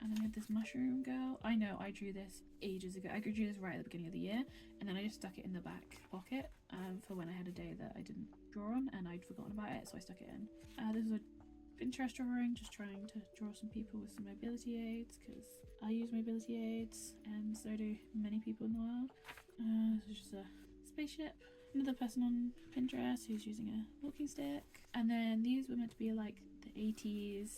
And then we had this mushroom girl. I know I drew this ages ago. I drew this right at the beginning of the year, and then I just stuck it in the back pocket for when I had a day that I didn't draw on and I'd forgotten about it, so I stuck it in. This was a Pinterest drawing, just trying to draw some people with some mobility aids, because I use mobility aids and so do many people in the world. This is just a spaceship. Another person on Pinterest who's using a walking stick. And then these were meant to be like the 80s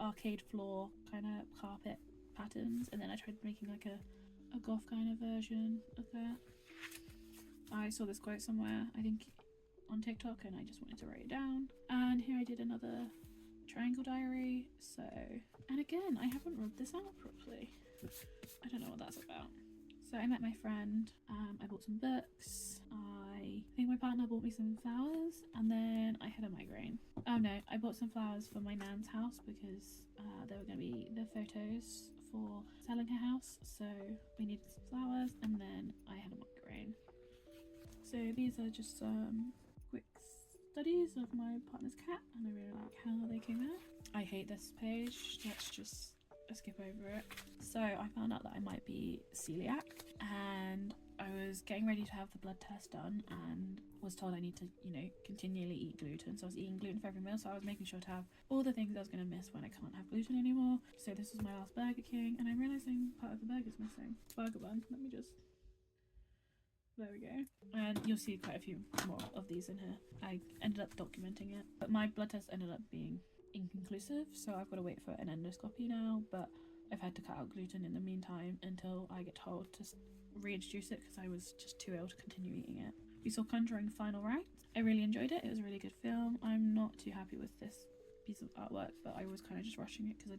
arcade floor kind of carpet patterns, and then I tried making like a goth kind of version of that. I saw this quote somewhere, I think on TikTok, and I just wanted to write it down. And here I did another triangle diary. So, and again, I haven't rubbed this out properly. I don't know what that's about. So I met my friend, I bought some books, I think my partner bought me some flowers, and then I had a migraine. Oh no, I bought some flowers for my nan's house because they were going to be the photos
for selling her house, so we needed some flowers, and then I had a migraine. So these are just some quick studies of my partner's cat, and I really like how they came out. I hate this page, let's just skip over it. So I found out that I might be celiac, and I was getting ready to have the blood test done and was told I need to, continually eat gluten. So I was eating gluten for every meal, so I was making sure to have all the things I was going to miss when I can't have gluten anymore. So this was my last Burger King, and I'm realising part of the burger's missing. Burger bun, let me just... There we go. And you'll see quite a few more of these in here. I ended up documenting it, but my blood test ended up being inconclusive, so I've got to wait for an endoscopy now, but I've had to cut out gluten in the meantime until I get told to reintroduce it because I was just too ill to continue eating it. We saw Conjuring Final Rites. I really enjoyed it. It was a really good film. I'm not too happy with this piece of artwork, but I was kind of just rushing it because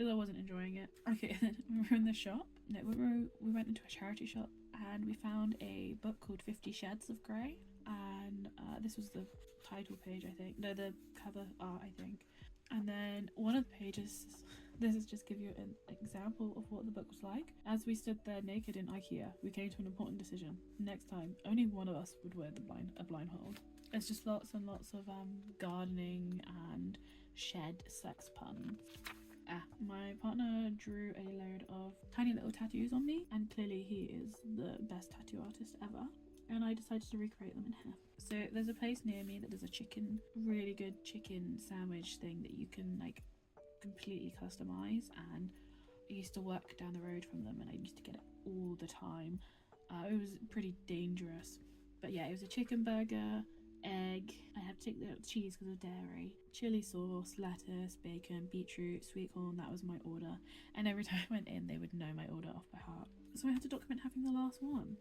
I wasn't enjoying it. Okay, we were in the shop. No, we went into a charity shop and we found a book called 50 Shades of Grey, and this was the title page, I think. No, the cover art, I think. And then one of the pages, this is just give you an example of what the book was like. As we stood there naked in IKEA, we came to an important decision. Next time, only one of us would wear a blindfold. It's just lots and lots of gardening and shed sex puns. My partner drew a load of tiny little tattoos on me, and clearly he is the best tattoo artist ever. And I decided to recreate them in here. So there's a place near me that does a really good chicken sandwich thing that you can completely customize, and I used to work down the road from them and I used to get it all the time. It was pretty dangerous, but yeah, it was a chicken burger, egg, I had to take the cheese because of dairy, chili sauce, lettuce, bacon, beetroot, sweet corn. That was my order, and every time I went in they would know my order off by heart, so I had to document having the last one.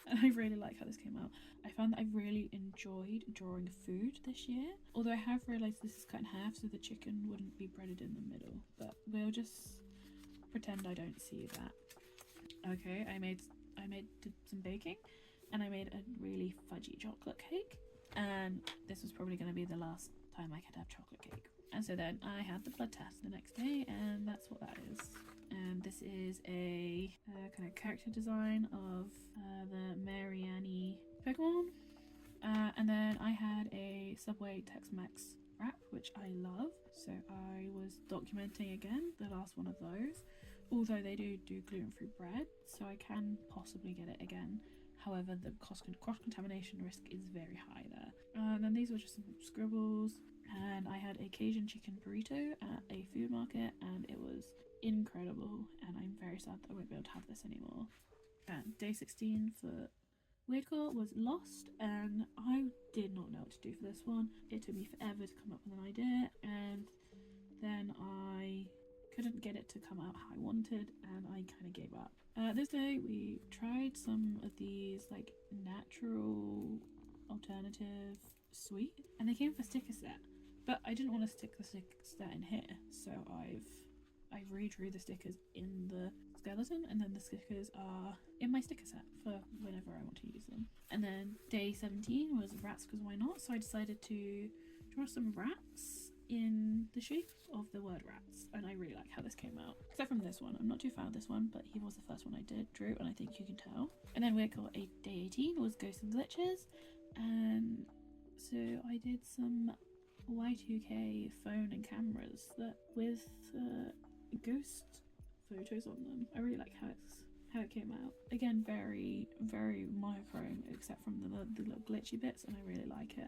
And I really like how this came out. I found that I really enjoyed drawing food this year, although I have realised this is cut in half so the chicken wouldn't be breaded in the middle, but we'll just pretend I don't see that. Okay, I did some baking, and I made a really fudgy chocolate cake, and this was probably going to be the last time I could have chocolate cake. And so then I had the blood test the next day, and that's what that is. And this is a kind of character design of the Mariani Pokemon. And then I had a Subway Tex-Mex wrap, which I love. So I was documenting again the last one of those. Although they do gluten-free bread, so I can possibly get it again. However, the cross-contamination risk is very high there. And then these were just some scribbles. And I had a Cajun chicken burrito at a food market, and it was incredible, and I'm very sad that I won't be able to have this anymore. And day 16 for Weirdcore was lost, and I did not know what to do for this one. It took me forever to come up with an idea, and then I couldn't get it to come out how I wanted, and I kind of gave up. This day we tried some of these natural alternative sweet, and they came with a sticker set, but I didn't want to stick the sticker set in here, so I redrew the stickers in the skeleton, and then the stickers are in my sticker set for whenever I want to use them. And then day 17 was rats, because why not? So I decided to draw some rats in the shape of the word rats, and I really like how this came out, except from this one. I'm not too fan of this one, but he was the first one I drew, and I think you can tell. And then day 18 was ghosts and glitches, and so I did some Y2K phone and cameras that with ghost photos on them. I really like how it came out. Again, very, very monochrome, except from the little glitchy bits, and I really like it.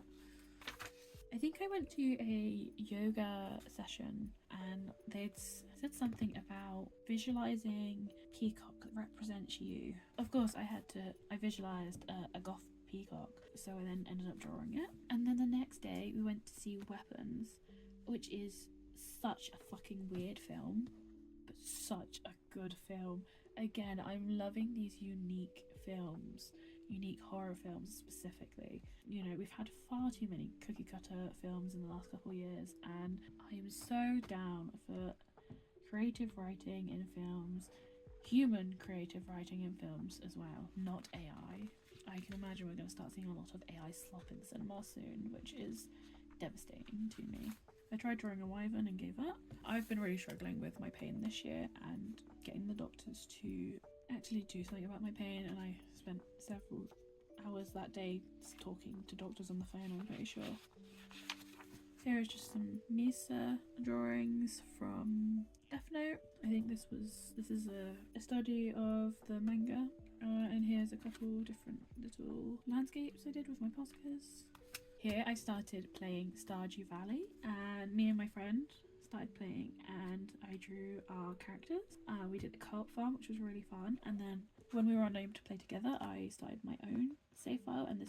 I think I went to a yoga session, and they'd said something about visualizing peacock that represents you. Of course, I visualized a goth peacock, so I then ended up drawing it. And then the next day we went to see Weapons, which is such a fucking weird film, but such a good film. Again, I'm loving these unique horror films specifically. We've had far too many cookie cutter films in the last couple of years, and I am so down for creative writing in films, human creative writing in films as well, not AI. I can imagine we're going to start seeing a lot of AI slop in cinema soon, which is devastating to me. I tried drawing a wyvern and gave up. I've been really struggling with my pain this year and getting the doctors to actually do something about my pain, and I spent several hours that day talking to doctors on the phone, I'm pretty sure. Here is just some Misa drawings from Death Note. I think this is a study of the manga, and here's a couple different little landscapes I did with my Poscas. Here I started playing Stardew Valley, and me and my friend started playing, and I drew our characters. We did a co-op farm, which was really fun, and then when we were unable to play together, I started my own save file, and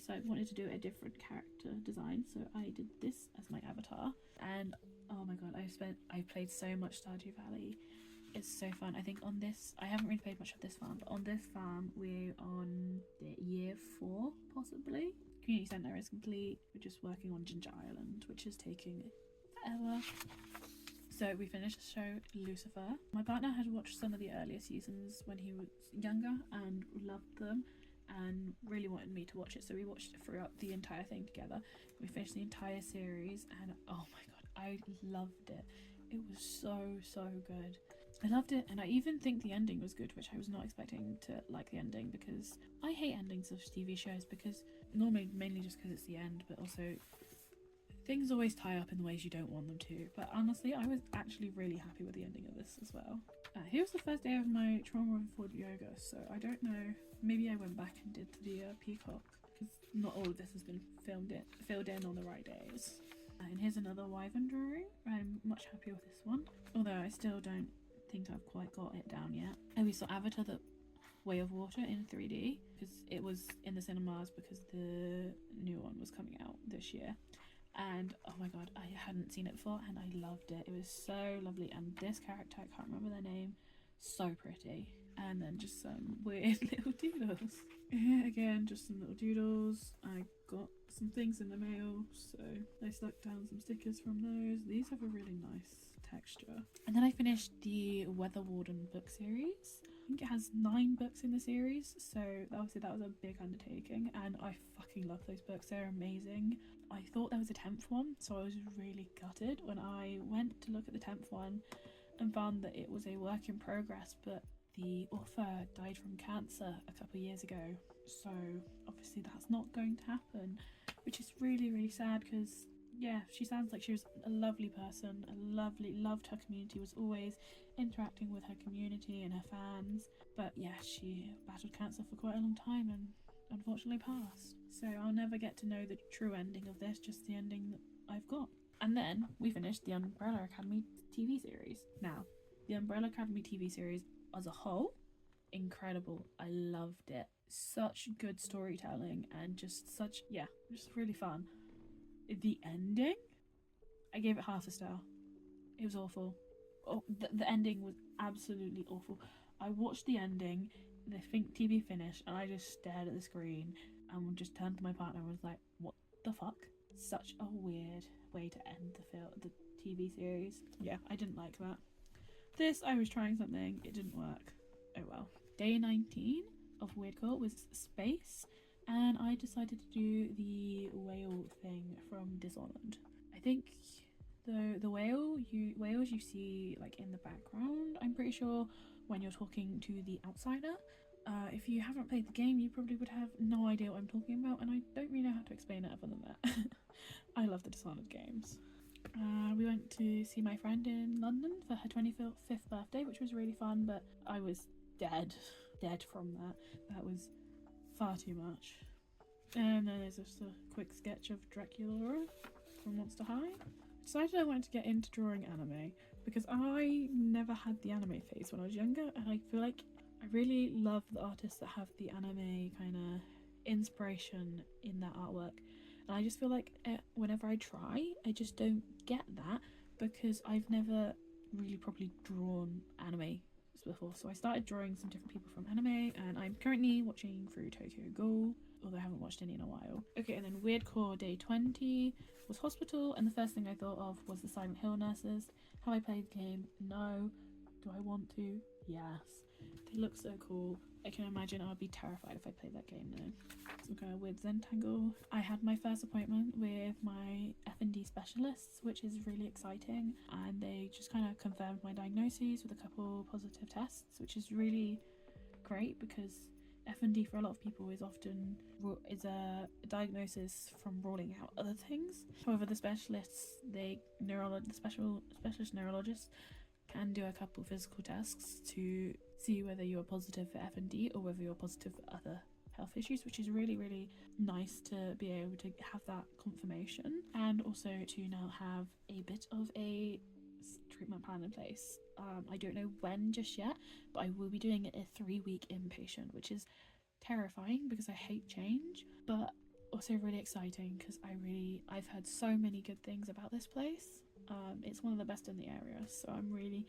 I wanted to do a different character design, so I did this as my avatar. And oh my god, I played so much Stardew Valley. It's so fun. I think on this, I haven't really played much of this farm, but on this farm we're on year 4 possibly. Community centre is complete. We're just working on Ginger Island, which is taking forever. So we finished the show Lucifer. My partner had watched some of the earlier seasons when he was younger and loved them and really wanted me to watch it, so we watched it throughout the entire thing together. We finished the entire series, and oh my god, I loved it. It was so good. I loved it, and I even think the ending was good, which I was not expecting to like the ending, because I hate endings of TV shows, because normally mainly just because it's the end, but also things always tie up in the ways you don't want them to. But honestly, I was actually really happy with the ending of this as well. Here was the first day of my trauma-informed yoga, so I don't know, maybe I went back and did the peacock, because not all of this has been filled in on the right days. And here's another wyvern drawing. I'm much happier with this one, although I still don't think I've quite got it down yet. And we saw Avatar: The Way of Water in 3D, because it was in the cinemas because the new one was coming out this year. And oh my god, I hadn't seen it before and I loved it. It was so lovely, and this character, I can't remember their name, so pretty. And then just some weird little doodles. Here again, just some little doodles. I got some things in the mail, so I stuck down some stickers from those. These have a really nice texture. And then I finished the Weather Warden book series. I think it has 9 books in the series, so obviously that was a big undertaking, and I fucking love those books. They're amazing. I thought there was a 10th one, so I was really gutted when I went to look at the 10th one and found that it was a work in progress, but the author died from cancer a couple of years ago, so obviously that's not going to happen, which is really sad, because yeah, she sounds like she was a lovely person, loved her community, was always interacting with her community and her fans, but yeah, she battled cancer for quite a long time and unfortunately passed. So I'll never get to know the true ending of this, just the ending that I've got. And then we finished the Umbrella Academy TV series. Now, the Umbrella Academy TV series as a whole, incredible. I loved it. Such good storytelling and just really fun. The ending, I gave it half a star. It was awful. Oh, the ending was absolutely awful. I watched the ending, the TV finished, and I just stared at the screen and just turned to my partner and was like, what the fuck? Such a weird way to end the TV series. Yeah, I didn't like that. This, I was trying something, it didn't work. Oh well. Day 19 of Weirdcore was space, and I decided to do the whale thing from Dishonored. I think the whales you see like in the background, I'm pretty sure, when you're talking to the outsider. If you haven't played the game, you probably would have no idea what I'm talking about, and I don't really know how to explain it other than that. I love the Dishonored games. We went to see my friend in London for her 25th birthday, which was really fun, but I was dead from that. That was far too much. And then there's just a quick sketch of Dracula from Monster High. I decided I wanted to get into drawing anime because I never had the anime phase when I was younger, and I feel like I really love the artists that have the anime kind of inspiration in their artwork. And I just feel like whenever I try, I just don't get that because I've never really properly drawn anime before. So I started drawing some different people from anime, and I'm currently watching through Tokyo Ghoul, although I haven't watched any in a while. Okay, and then Weirdcore Day 20 was Hospital, and the first thing I thought of was the Silent Hill nurses. Have I played the game? No. Do I want to? Yes. They look so cool. I can imagine I'd be terrified if I played that game now. Some kind of weird Zentangle. I had my first appointment with my F&D
FND specialists, which is really exciting, and they just kind of confirmed my diagnoses with a couple positive tests, which is really great because FND for a lot of people is often a diagnosis from ruling out other things. However, the specialists, the specialist neurologists can do a couple physical tests to see whether you're positive for FND or whether you're positive for other health issues, which is really, really nice to be able to have that confirmation, and also to now have a bit of a treatment plan in place. I don't know when just yet, but I will be doing a 3-week inpatient, which is terrifying because I hate change, but also really exciting because I've heard so many good things about this place. It's one of the best in the area, so I'm really,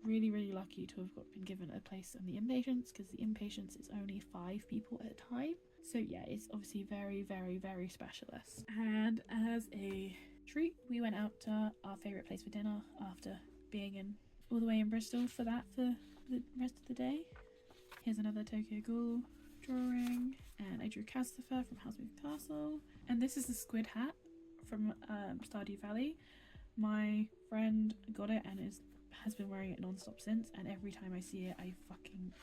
really, really lucky to have been given a place in the inpatients, because the inpatients is only 5 people at a time. So yeah, it's obviously very, very, very specialist. And as a treat, we went out to our favourite place for dinner after being all the way in Bristol for the rest of the day. Here's another Tokyo Ghoul drawing, and I drew Castifer from Housemove Castle, and this is the squid hat from Stardew Valley. My friend got it and has been wearing it non-stop since, and every time I see it I fucking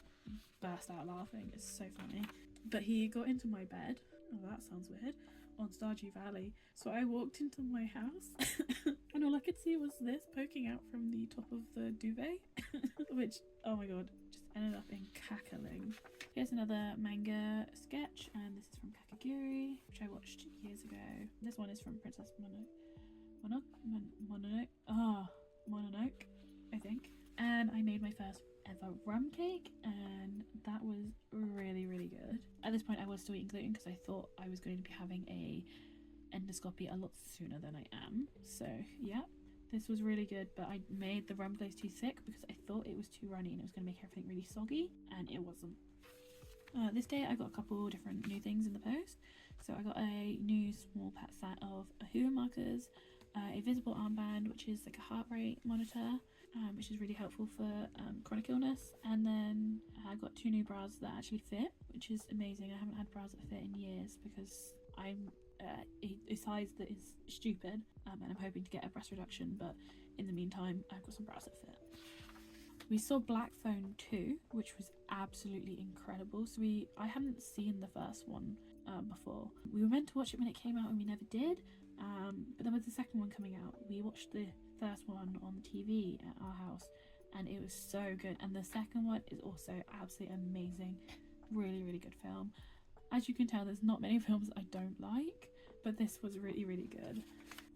burst out laughing. It's so funny. But he got into my bed, oh that sounds weird, on Stardew Valley, so I walked into my house and all I could see was this poking out from the top of the duvet which, oh my god, just ended up in cackling. Here's another manga sketch, and this is from Kakaguri, which I watched years ago. This one is from Princess Mononoke, I think. And I made my first ever rum cake, and that was really, really good. At this point I was still eating gluten because I thought I was going to be having a endoscopy a lot sooner than I am. So yeah, this was really good, but I made the rum glaze too thick because I thought it was too runny and it was going to make everything really soggy, and it wasn't. This day I got a couple different new things in the post. So I got a new small pet set of Ahua markers, a visible armband, which is like a heart rate monitor, which is really helpful for chronic illness, and then I got 2 new bras that actually fit, which is amazing. I haven't had bras that fit in years because I'm a size that is stupid, and I'm hoping to get a breast reduction, but in the meantime I've got some bras that fit. We saw Black Phone 2, which was absolutely incredible. So I hadn't seen the first one before. We were meant to watch it when it came out and we never did, but there was the second one coming out. We watched the first one on TV at our house and it was so good, and the second one is also absolutely amazing. Really, really good film. As you can tell, there's not many films I don't like, but this was really, really good.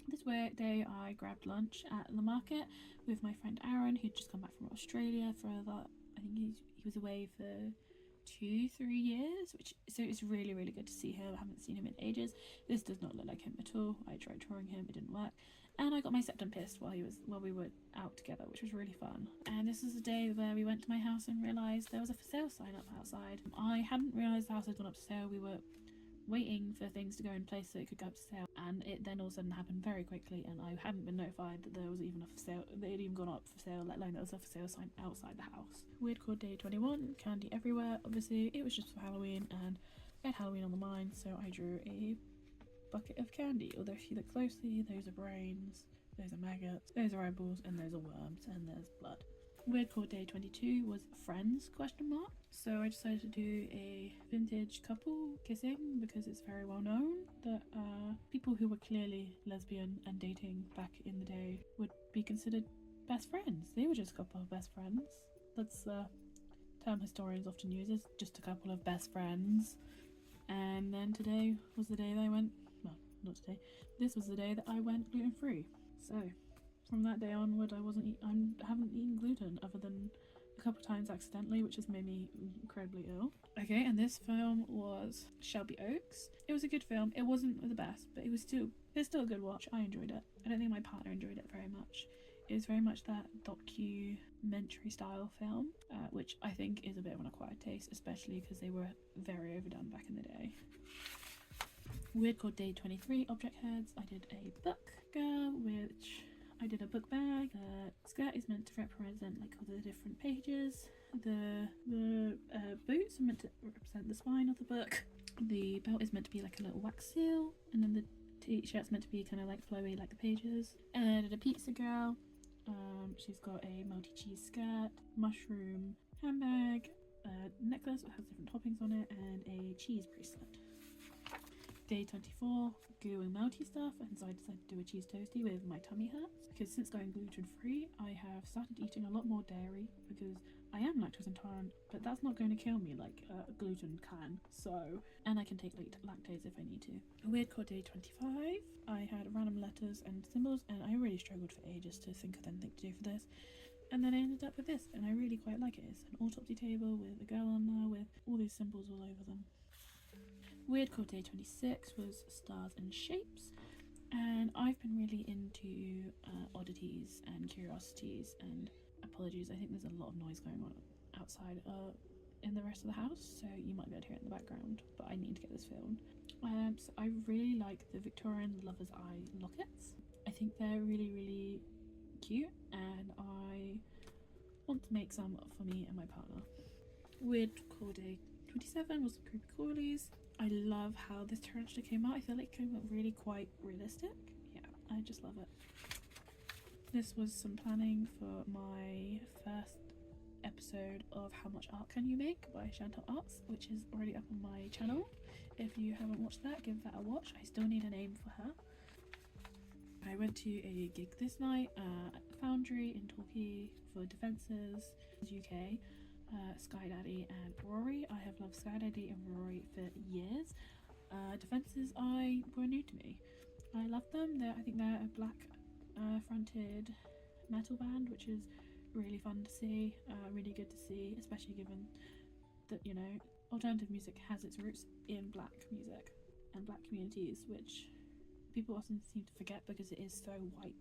This day I grabbed lunch at the market with my friend Aaron, who'd just come back from Australia for that. I think he was away for 2-3 years, so it's really, really good to see him. I haven't seen him in ages. This does not look like him at all. I tried drawing him, it didn't work. And I got my septum pierced while we were out together, which was really fun. And this was a day where we went to my house and realised there was a for sale sign up outside. I hadn't realised the house had gone up for sale. We were waiting for things to go in place so it could go up to sale, and it then all of a sudden happened very quickly, and I hadn't been notified that there was even a for sale, that it had even gone up for sale, let alone there was a for sale sign outside the house. Weird Core Day 21, candy everywhere. Obviously it was just for Halloween and I had Halloween on the mind, so I drew a bucket of candy. Although if you look closely, those are brains, those are maggots, those are eyeballs, and those are worms, and there's blood. Weird Core Day 22 was friends ? So I decided to do a vintage couple kissing because it's very well known that people who were clearly lesbian and dating back in the day would be considered best friends. They were just a couple of best friends. That's the term historians often use, is just a couple of best friends. And then today was the day that I went, well, not today, this was the day that I went gluten-free. So from that day onward I haven't eaten gluten other than a couple of times accidentally, which has made me incredibly ill. Okay, and this film was Shelby Oaks. It was a good film. It wasn't the best, but it's still a good watch. I enjoyed it. I don't think my partner enjoyed it very much. It was very much that documentary style film, which I think is a bit of an acquired taste, especially because they were very overdone back in the day. Weird Core Day 23, Object Heads. I did a book girl, which I did a book bag. The skirt is meant to represent like all the different pages. The boots are meant to represent the spine of the book. The belt is meant to be like a little wax seal, and then the T-shirt's meant to be kind of like flowy like the pages. And then I did a pizza girl. She's got a multi cheese skirt, mushroom handbag, necklace that has different toppings on it, and a cheese bracelet. Day 24, goo and melty stuff, and so I decided to do a cheese toastie with my tummy hurts, because since going gluten free I have started eating a lot more dairy, because I am lactose intolerant, but that's not going to kill me like gluten can, and I can take lactase if I need to. Weird core day 25, I had random letters and symbols, and I really struggled for ages to think of anything to do for this. And then I ended up with this, and I really quite like it. It's an autopsy table with a girl on there with all these symbols all over them. Weird core day 26 was stars and shapes, and I've been really into oddities and curiosities, and apologies, I think there's a lot of noise going on outside in the rest of the house, so you might be able to hear it in the background, but I need to get this filmed. So I really like the Victorian Lover's Eye lockets. I think they're really, really cute, and I want to make some for me and my partner. Weird core day 27 was the creepy crawlies. I love how this tarantula came out. I feel like it came out really quite realistic. Yeah, I just love it. This was some planning for my first episode of How Much Art Can You Make by Chantal Arts, which is already up on my channel. If you haven't watched that, give that a watch. I still need a name for her. I went to a gig this night at Foundry in Torquay for Defences UK. Sky Daddy and Rory. I have loved Sky Daddy and Rory for years. Defences were new to me. I love them. I think they're a black fronted metal band, which is really fun to see, really good to see, especially given that, you know, alternative music has its roots in black music and black communities, which people often seem to forget because it is so white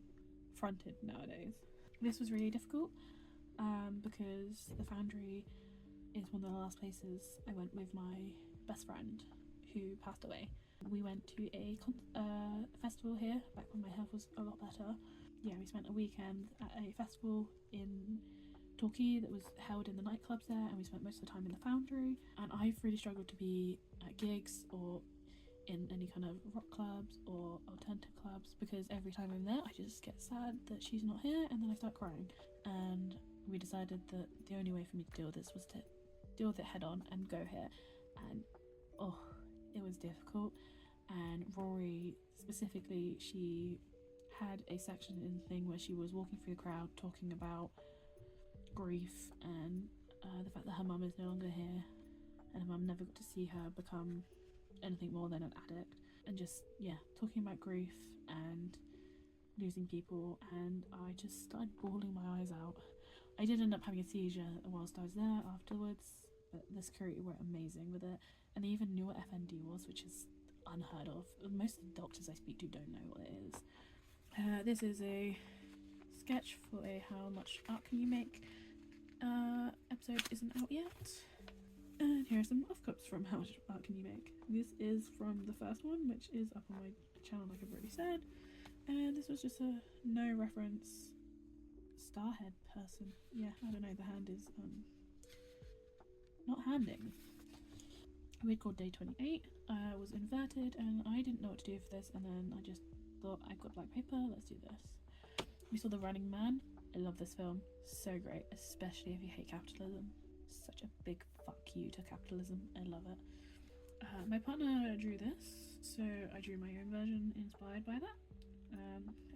fronted nowadays. This was really difficult because the Foundry is one of the last places I went with my best friend who passed away. We went to a festival here back when my health was a lot better. Yeah, we spent a weekend at a festival in Torquay that was held in the nightclubs there, and we spent most of the time in the Foundry. And I've really struggled to be at gigs or in any kind of rock clubs or alternative clubs, because every time I'm there I just get sad that she's not here, and then I start crying. And we decided that the only way for me to deal with this was to deal with it head on and go here, and it was difficult. And Rory specifically, she had a section in the thing where she was walking through the crowd talking about grief and the fact that her mum is no longer here, and her mum never got to see her become anything more than an addict, and just talking about grief and losing people. And I just started bawling my eyes out. I did end up having a seizure whilst I was there afterwards, but the security were amazing with it, and they even knew what FND was, which is unheard of. Most of the doctors I speak to don't know what it is. This is a sketch for a How Much Art Can You Make episode isn't out yet. And here are some offcuts from How Much Art Can You Make. This is from the first one, which is up on my channel like I've already said, and this was just a no reference starhead person. Yeah, I don't know, the hand is not handing. We'd called day 28, was inverted, and I didn't know what to do for this, and then I just thought, I've got black paper, let's do this. We saw The Running Man. I love this film, so great, especially if you hate capitalism. Such a big fuck you to capitalism, I love it. My partner drew this, so I drew my own version inspired by that.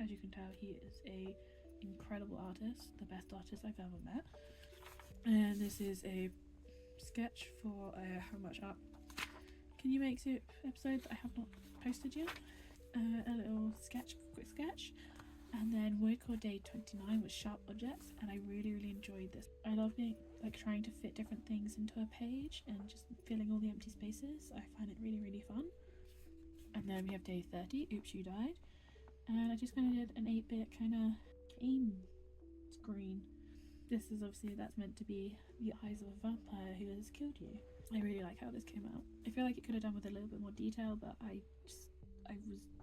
As you can tell, he is a incredible artist, the best artist I've ever met. And this is a sketch for How Much Art Can You Make episode that I have not posted yet. A little sketch, quick sketch. And then word called day 29 was sharp objects, and I really enjoyed this. I love being trying to fit different things into a page and just filling all the empty spaces. I find it really fun. And then we have day 30, Oops You Died, and I just kind of did an 8-bit kind of game screen. This is obviously, that's meant to be the eyes of a vampire who has killed you. I really like how this came out. I feel like it could have done with a little bit more detail, but I was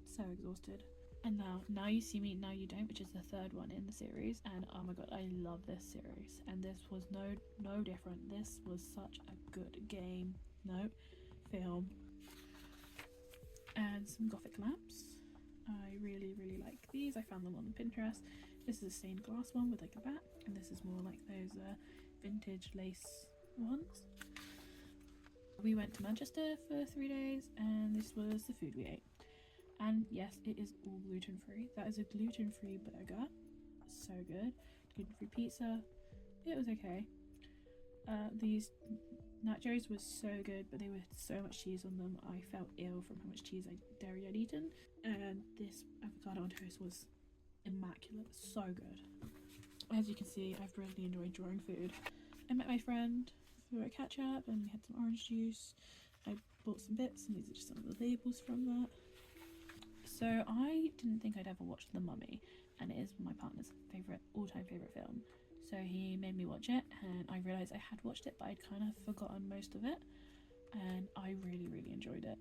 so exhausted. And now you see me, now you don't, which is the third one in the series, and oh my god, I love this series, and this was no different. This was such a good game, film, and some gothic lamps. I really like these. I found them on Pinterest. This is a stained glass one with like a bat, and this is more like those vintage lace ones. We went to Manchester for 3 days, and this was the food we ate. And yes, it is all gluten-free. That is a gluten-free burger. So good. Gluten-free pizza. It was okay. These nachos were so good, but they were so much cheese on them. I felt ill from how much dairy I'd eaten. And this avocado on toast was immaculate. So good. As you can see, I've really enjoyed drawing food. I met my friend for a catch up, and we had some orange juice. I bought some bits, and these are just some of the labels from that. So I didn't think I'd ever watched The Mummy, and it is my partner's all-time favourite film. So he made me watch it, and I realised I had watched it, but I'd kind of forgotten most of it, and I really enjoyed it.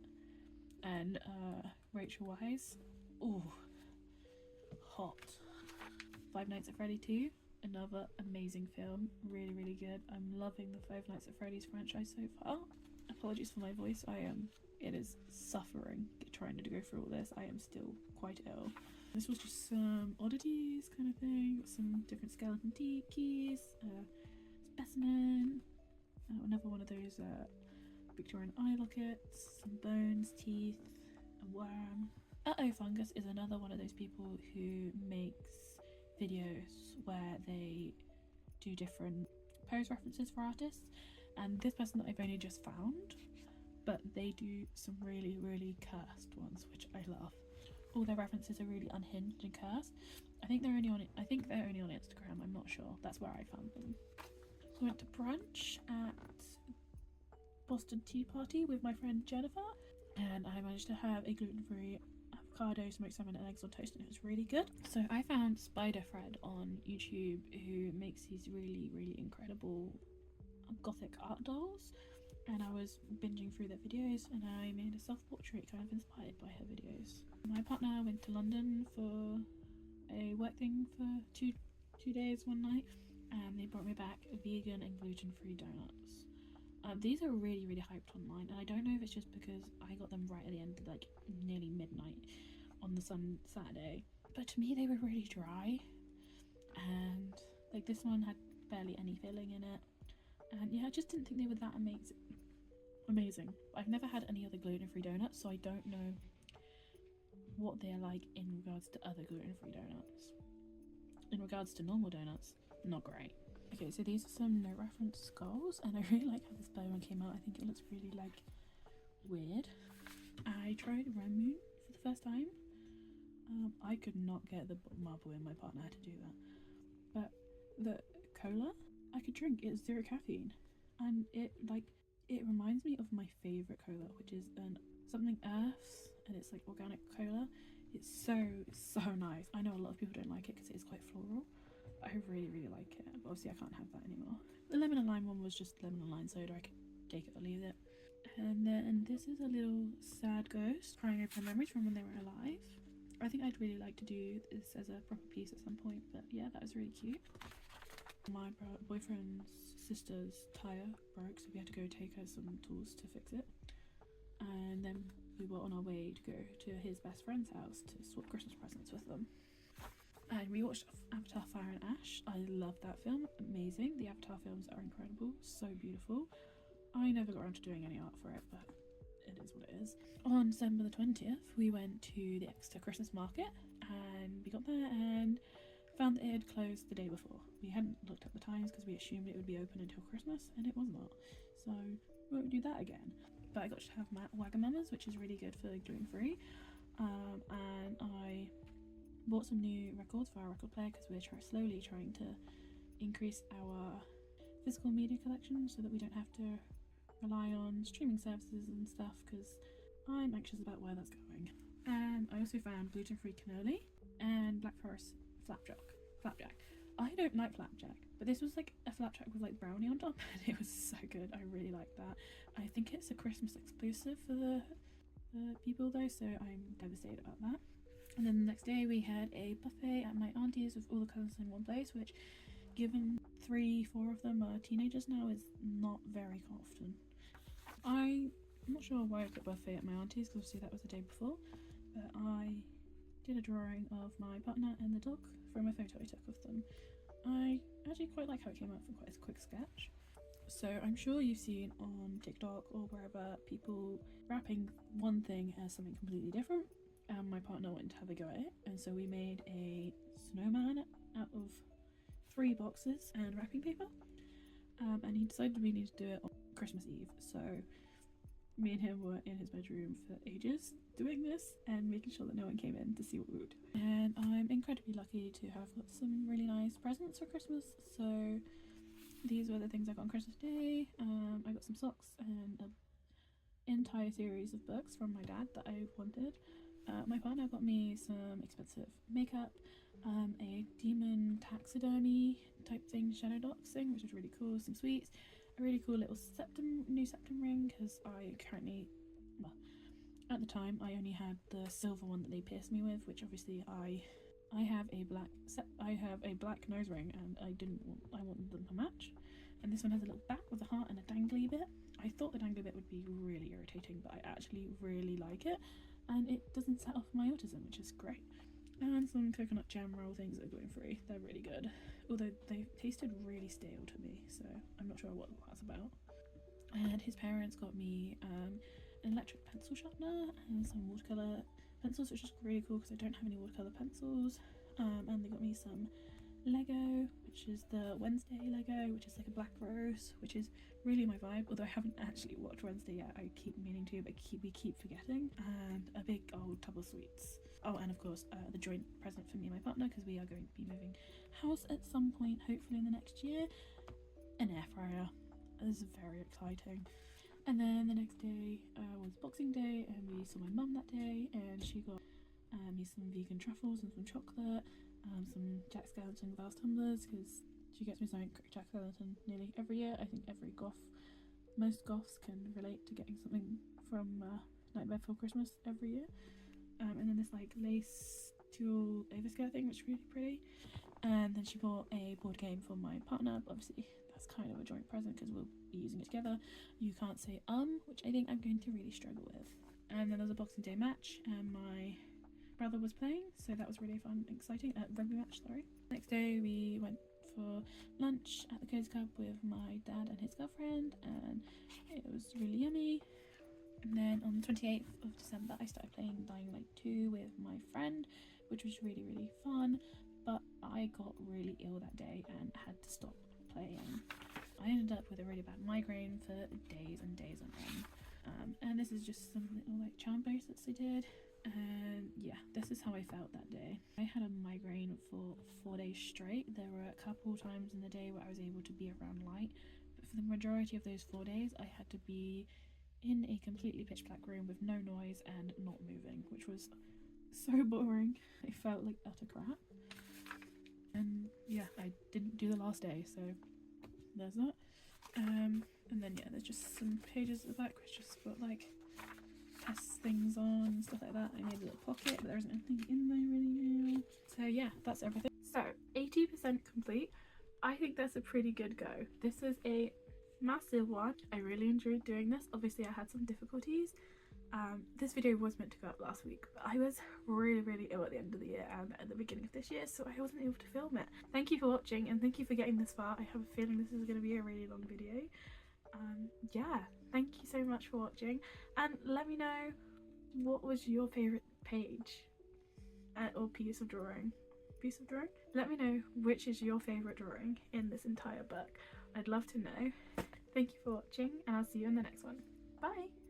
And Rachel Weisz, ooh, hot. Five Nights at Freddy 2, another amazing film, really good. I'm loving the Five Nights at Freddy's franchise so far. Apologies for my voice, it is suffering trying to go through all this. I am still quite ill. This was just some oddities kind of thing, some different skeleton keys, specimen, another one of those Victorian eye lockets, some bones, teeth, a worm. Fungus is another one of those people who makes videos where they do different pose references for artists, and this person that I've only just found, but they do some really cursed ones, which I love. All their references are really unhinged and cursed. I think they're only on Instagram. I'm not sure. That's where I found them. So I went to brunch at Boston Tea Party with my friend Jennifer, and I managed to have a gluten-free avocado, smoked salmon and eggs on toast, and it was really good. So I found Spiderfred on YouTube, who makes these really incredible gothic art dolls, and I was binging through their videos, and I made a self-portrait kind of inspired by her videos. My partner went to London for a work thing for two days, one night, and they brought me back vegan and gluten-free donuts. These are really hyped online, and I don't know if it's just because I got them right at the end, like nearly midnight on the Saturday, but to me they were really dry, and like this one had barely any filling in it, and yeah, I just didn't think they were that amazing. I've never had any other gluten-free donuts, so I don't know what they're like in regards to other gluten-free donuts. In regards to normal donuts, not great. Okay, so these are some no reference skulls, and I really like how this bow one came out. I think it looks really like weird. I tried Red Moon for the first time. I could not get the marble in. My partner had to do that. But the cola I could drink. It's 0 caffeine, and it reminds me of my favourite cola, which is something Earths, and it's like organic cola. It's so nice. I know a lot of people don't like it because it is quite floral. I really like it, but obviously I can't have that anymore. The lemon and lime one was just lemon and lime soda. I could take it or leave it. And then this is a little sad ghost crying over memories from when they were alive. I think I'd really like to do this as a proper piece at some point, but yeah, that was really cute. My boyfriend's sister's tyre broke, so we had to go take her some tools to fix it. And then we were on our way to go to his best friend's house to swap Christmas presents with them. And we watched Avatar Fire and Ash. I love that film. Amazing. The Avatar films are incredible. So beautiful. I never got around to doing any art for it, but it is what it is. On December the 20th, we went to the Exeter Christmas market, and we got there and found that it had closed the day before. We hadn't looked at the times because we assumed it would be open until Christmas, and it was not. So we won't do that again. But I got to have Wagamama's, which is really good for gluten-free. And I bought some new records for our record player because we're slowly trying to increase our physical media collection so that we don't have to rely on streaming services and stuff, because I'm anxious about where that's going. And I also found gluten-free cannoli and Black Forest flapjack. I don't like flapjack, but this was like a flapjack with like brownie on top, and it was so good. I really like that. I think it's a Christmas exclusive for the people though, so I'm devastated about that. And then the next day we had a buffet at my auntie's with all the cousins in one place, which, given 3-4 of them are teenagers now, is not very often. I'm not sure why I got buffet at my auntie's, because obviously that was the day before, but I
did a drawing of my partner and the dog from a photo I took of them. I actually quite like how it came out for quite a quick sketch. So I'm sure you've seen on TikTok or wherever people wrapping one thing as something completely different. My partner wanted to have a go at it, and so we made a snowman out of 3 boxes and wrapping paper. And he decided we needed to do it on Christmas Eve. So me and him were in his bedroom for ages doing this and making sure that no one came in to see what we would do. And I'm incredibly lucky to have got some really nice presents for Christmas. So these were the things I got on Christmas Day. I got some socks and an entire series of books from my dad that I wanted. My partner got me some expensive makeup, a demon taxidermy type thing, shadow docs thing, which was really cool, some sweets, a really cool little new septum ring, because I currently, well, at the time I only had the silver one that they pierced me with, which obviously I have a black nose ring, and I wanted them to match. And this one has a little back with a heart and a dangly bit. I thought the dangly bit would be really irritating, but I actually really like it, and it doesn't set off my autism, which is great. And some coconut jam roll things that are gluten-free. They're really good, although they tasted really stale to me, so I'm not sure what that's about. And his parents got me an electric pencil sharpener and some watercolour pencils, which is really cool because I don't have any watercolour pencils. And they got me some Lego, which is the Wednesday Lego, which is like a black rose, which is really my vibe, although I haven't actually watched Wednesday yet. I keep meaning to, but we keep forgetting. And a big old tub of sweets. Oh, and of course the joint present for me and my partner, because we are going to be moving house at some point, hopefully in the next year, an air fryer. This is very exciting. And then the next day was Boxing Day, and we saw my mum that day, and she got me some vegan truffles and some chocolate, some Jack Skellington vase tumblers, because she gets me something Jack Skellington nearly every year. I think most goths can relate to getting something from Nightmare Before Christmas every year. And then this like lace tulle overskirt thing, which is really pretty. And then she bought a board game for my partner, but obviously that's kind of a joint present because we'll be using it together. You can't say which I think I'm going to really struggle with. And then there was a Boxing Day match, and my brother was playing, so that was really fun and exciting. Rugby match, sorry. Next day we went for lunch at the Cozy Club with my dad and his girlfriend, and it was really yummy. And then on the 28th of December I started playing Dying Light 2 with my friend, which was really, really fun, but I got really ill that day and had to stop playing. I ended up with a really bad migraine for days and days on end. And this is just some little like charm bracelets I did. And yeah, this is how I felt that day. I had a migraine for 4 days straight. There were a couple times in the day where I was able to be around light, but for the majority of those 4 days I had to be in a completely pitch black room with no noise and not moving, which was so boring. I felt like utter crap. And yeah, I didn't do the last day, so there's that. And then yeah, there's just some pages at the back which just got like test things on and stuff like that. I made a little pocket, but there isn't anything in there really now. So yeah, that's everything. So 80% complete. I think that's a pretty good go. This is a massive one. I really enjoyed doing this. Obviously I had some difficulties. This video was meant to go up last week, but I was really ill at the end of the year and at the beginning of this year, so I wasn't able to film it. Thank you for watching, and thank you for getting this far. I have a feeling this is going to be a really long video. Yeah, thank you so much for watching, and let me know what was your favourite page or piece of drawing. Let me know which is your favourite drawing in this entire book. I'd love to know. Thank you for watching, and I'll see you in the next one. Bye!